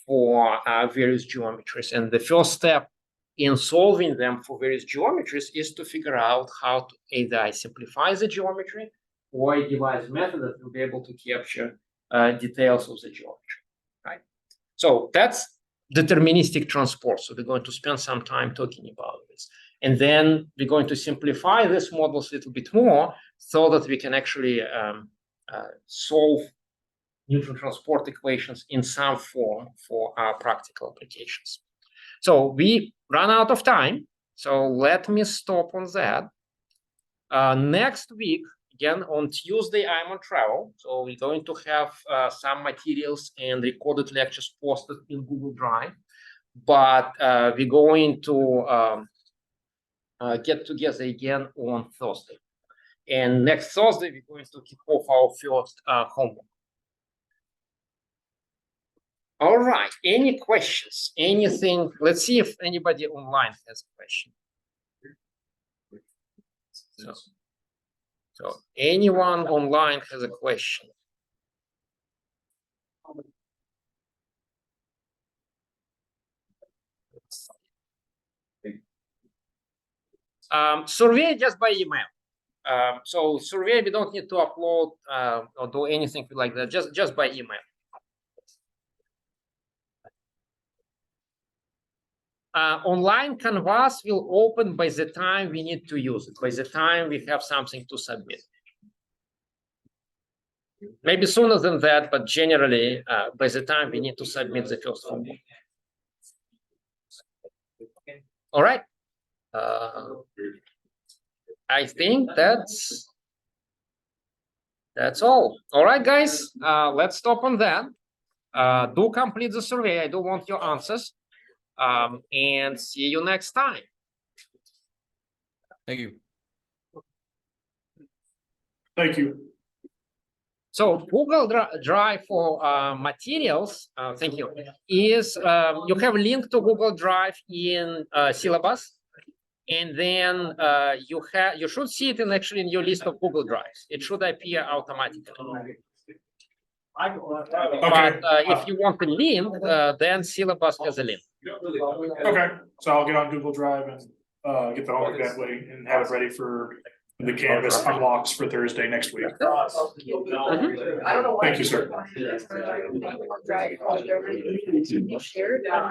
for various geometries. And the first step in solving them for various geometries is to figure out how to either simplify the geometry or devise a method that will be able to capture details of the geometry, right? So that's deterministic transport. So we're going to spend some time talking about this. And then we're going to simplify these models a little bit more so that we can actually solve neutron transport equations in some form for our practical applications. So we run out of time. So let me stop on that. Next week, again, on Tuesday, I'm on travel. So we're going to have some materials and recorded lectures posted in Google Drive. But we're going to get together again on Thursday. And next Thursday, we're going to kick off our first homework. All right, any questions, anything? Let's see if anybody online has a question. So anyone online has a question? Survey just by email. So survey, we don't need to upload or do anything like that, just by email. Online Canvas will open by the time we need to use it, by the time we have something to submit. Maybe sooner than that, but generally, by the time we need to submit the first homework. All right. I think that's all. All right, guys, let's stop on that. Do complete the survey. I do want your answers. And see you next time. Thank you. Thank you. So Google Drive for materials, thank you, is you have a link to Google Drive in syllabus, and then you should see it actually in your list of Google Drives. It should appear automatically. Okay. But if you want a link, then syllabus has a link. Okay, so I'll get on Google Drive and get the homework that way and have it ready for the Canvas unlocks for Thursday next week. Thank you, sir.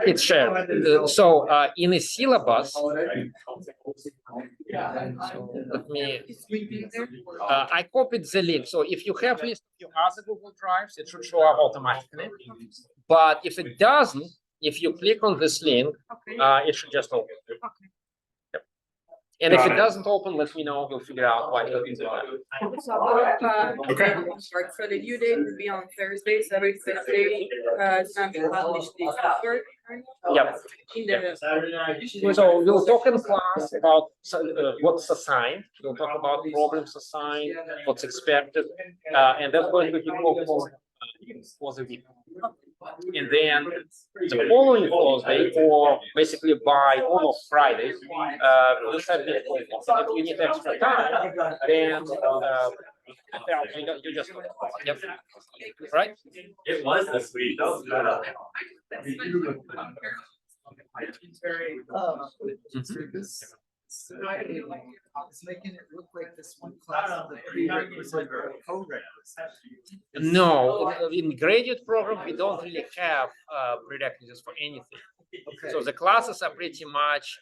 It's shared. So in a syllabus, so let me. I copied the link. So if you have list of your other Google Drives, it should show up automatically. But if it doesn't, if you click on this link, it should just open. Yep. And if it doesn't open, let me know. We'll figure out why it doesn't do that. Okay. For the due date will be on Thursday, so every Thursday, time to publish the work. Yep. In the. So we'll talk in class about what's assigned. We'll talk about problems assigned, what's expected, and that's going to be for the week. And then the following Thursday, or basically by almost Friday, we'll have the if you need extra time, then you just yep. Right? It was this week. That was good. It's making it look like this one class of the prerequisite program. No, in graduate program we don't really have prerequisites for anything. So the classes are pretty much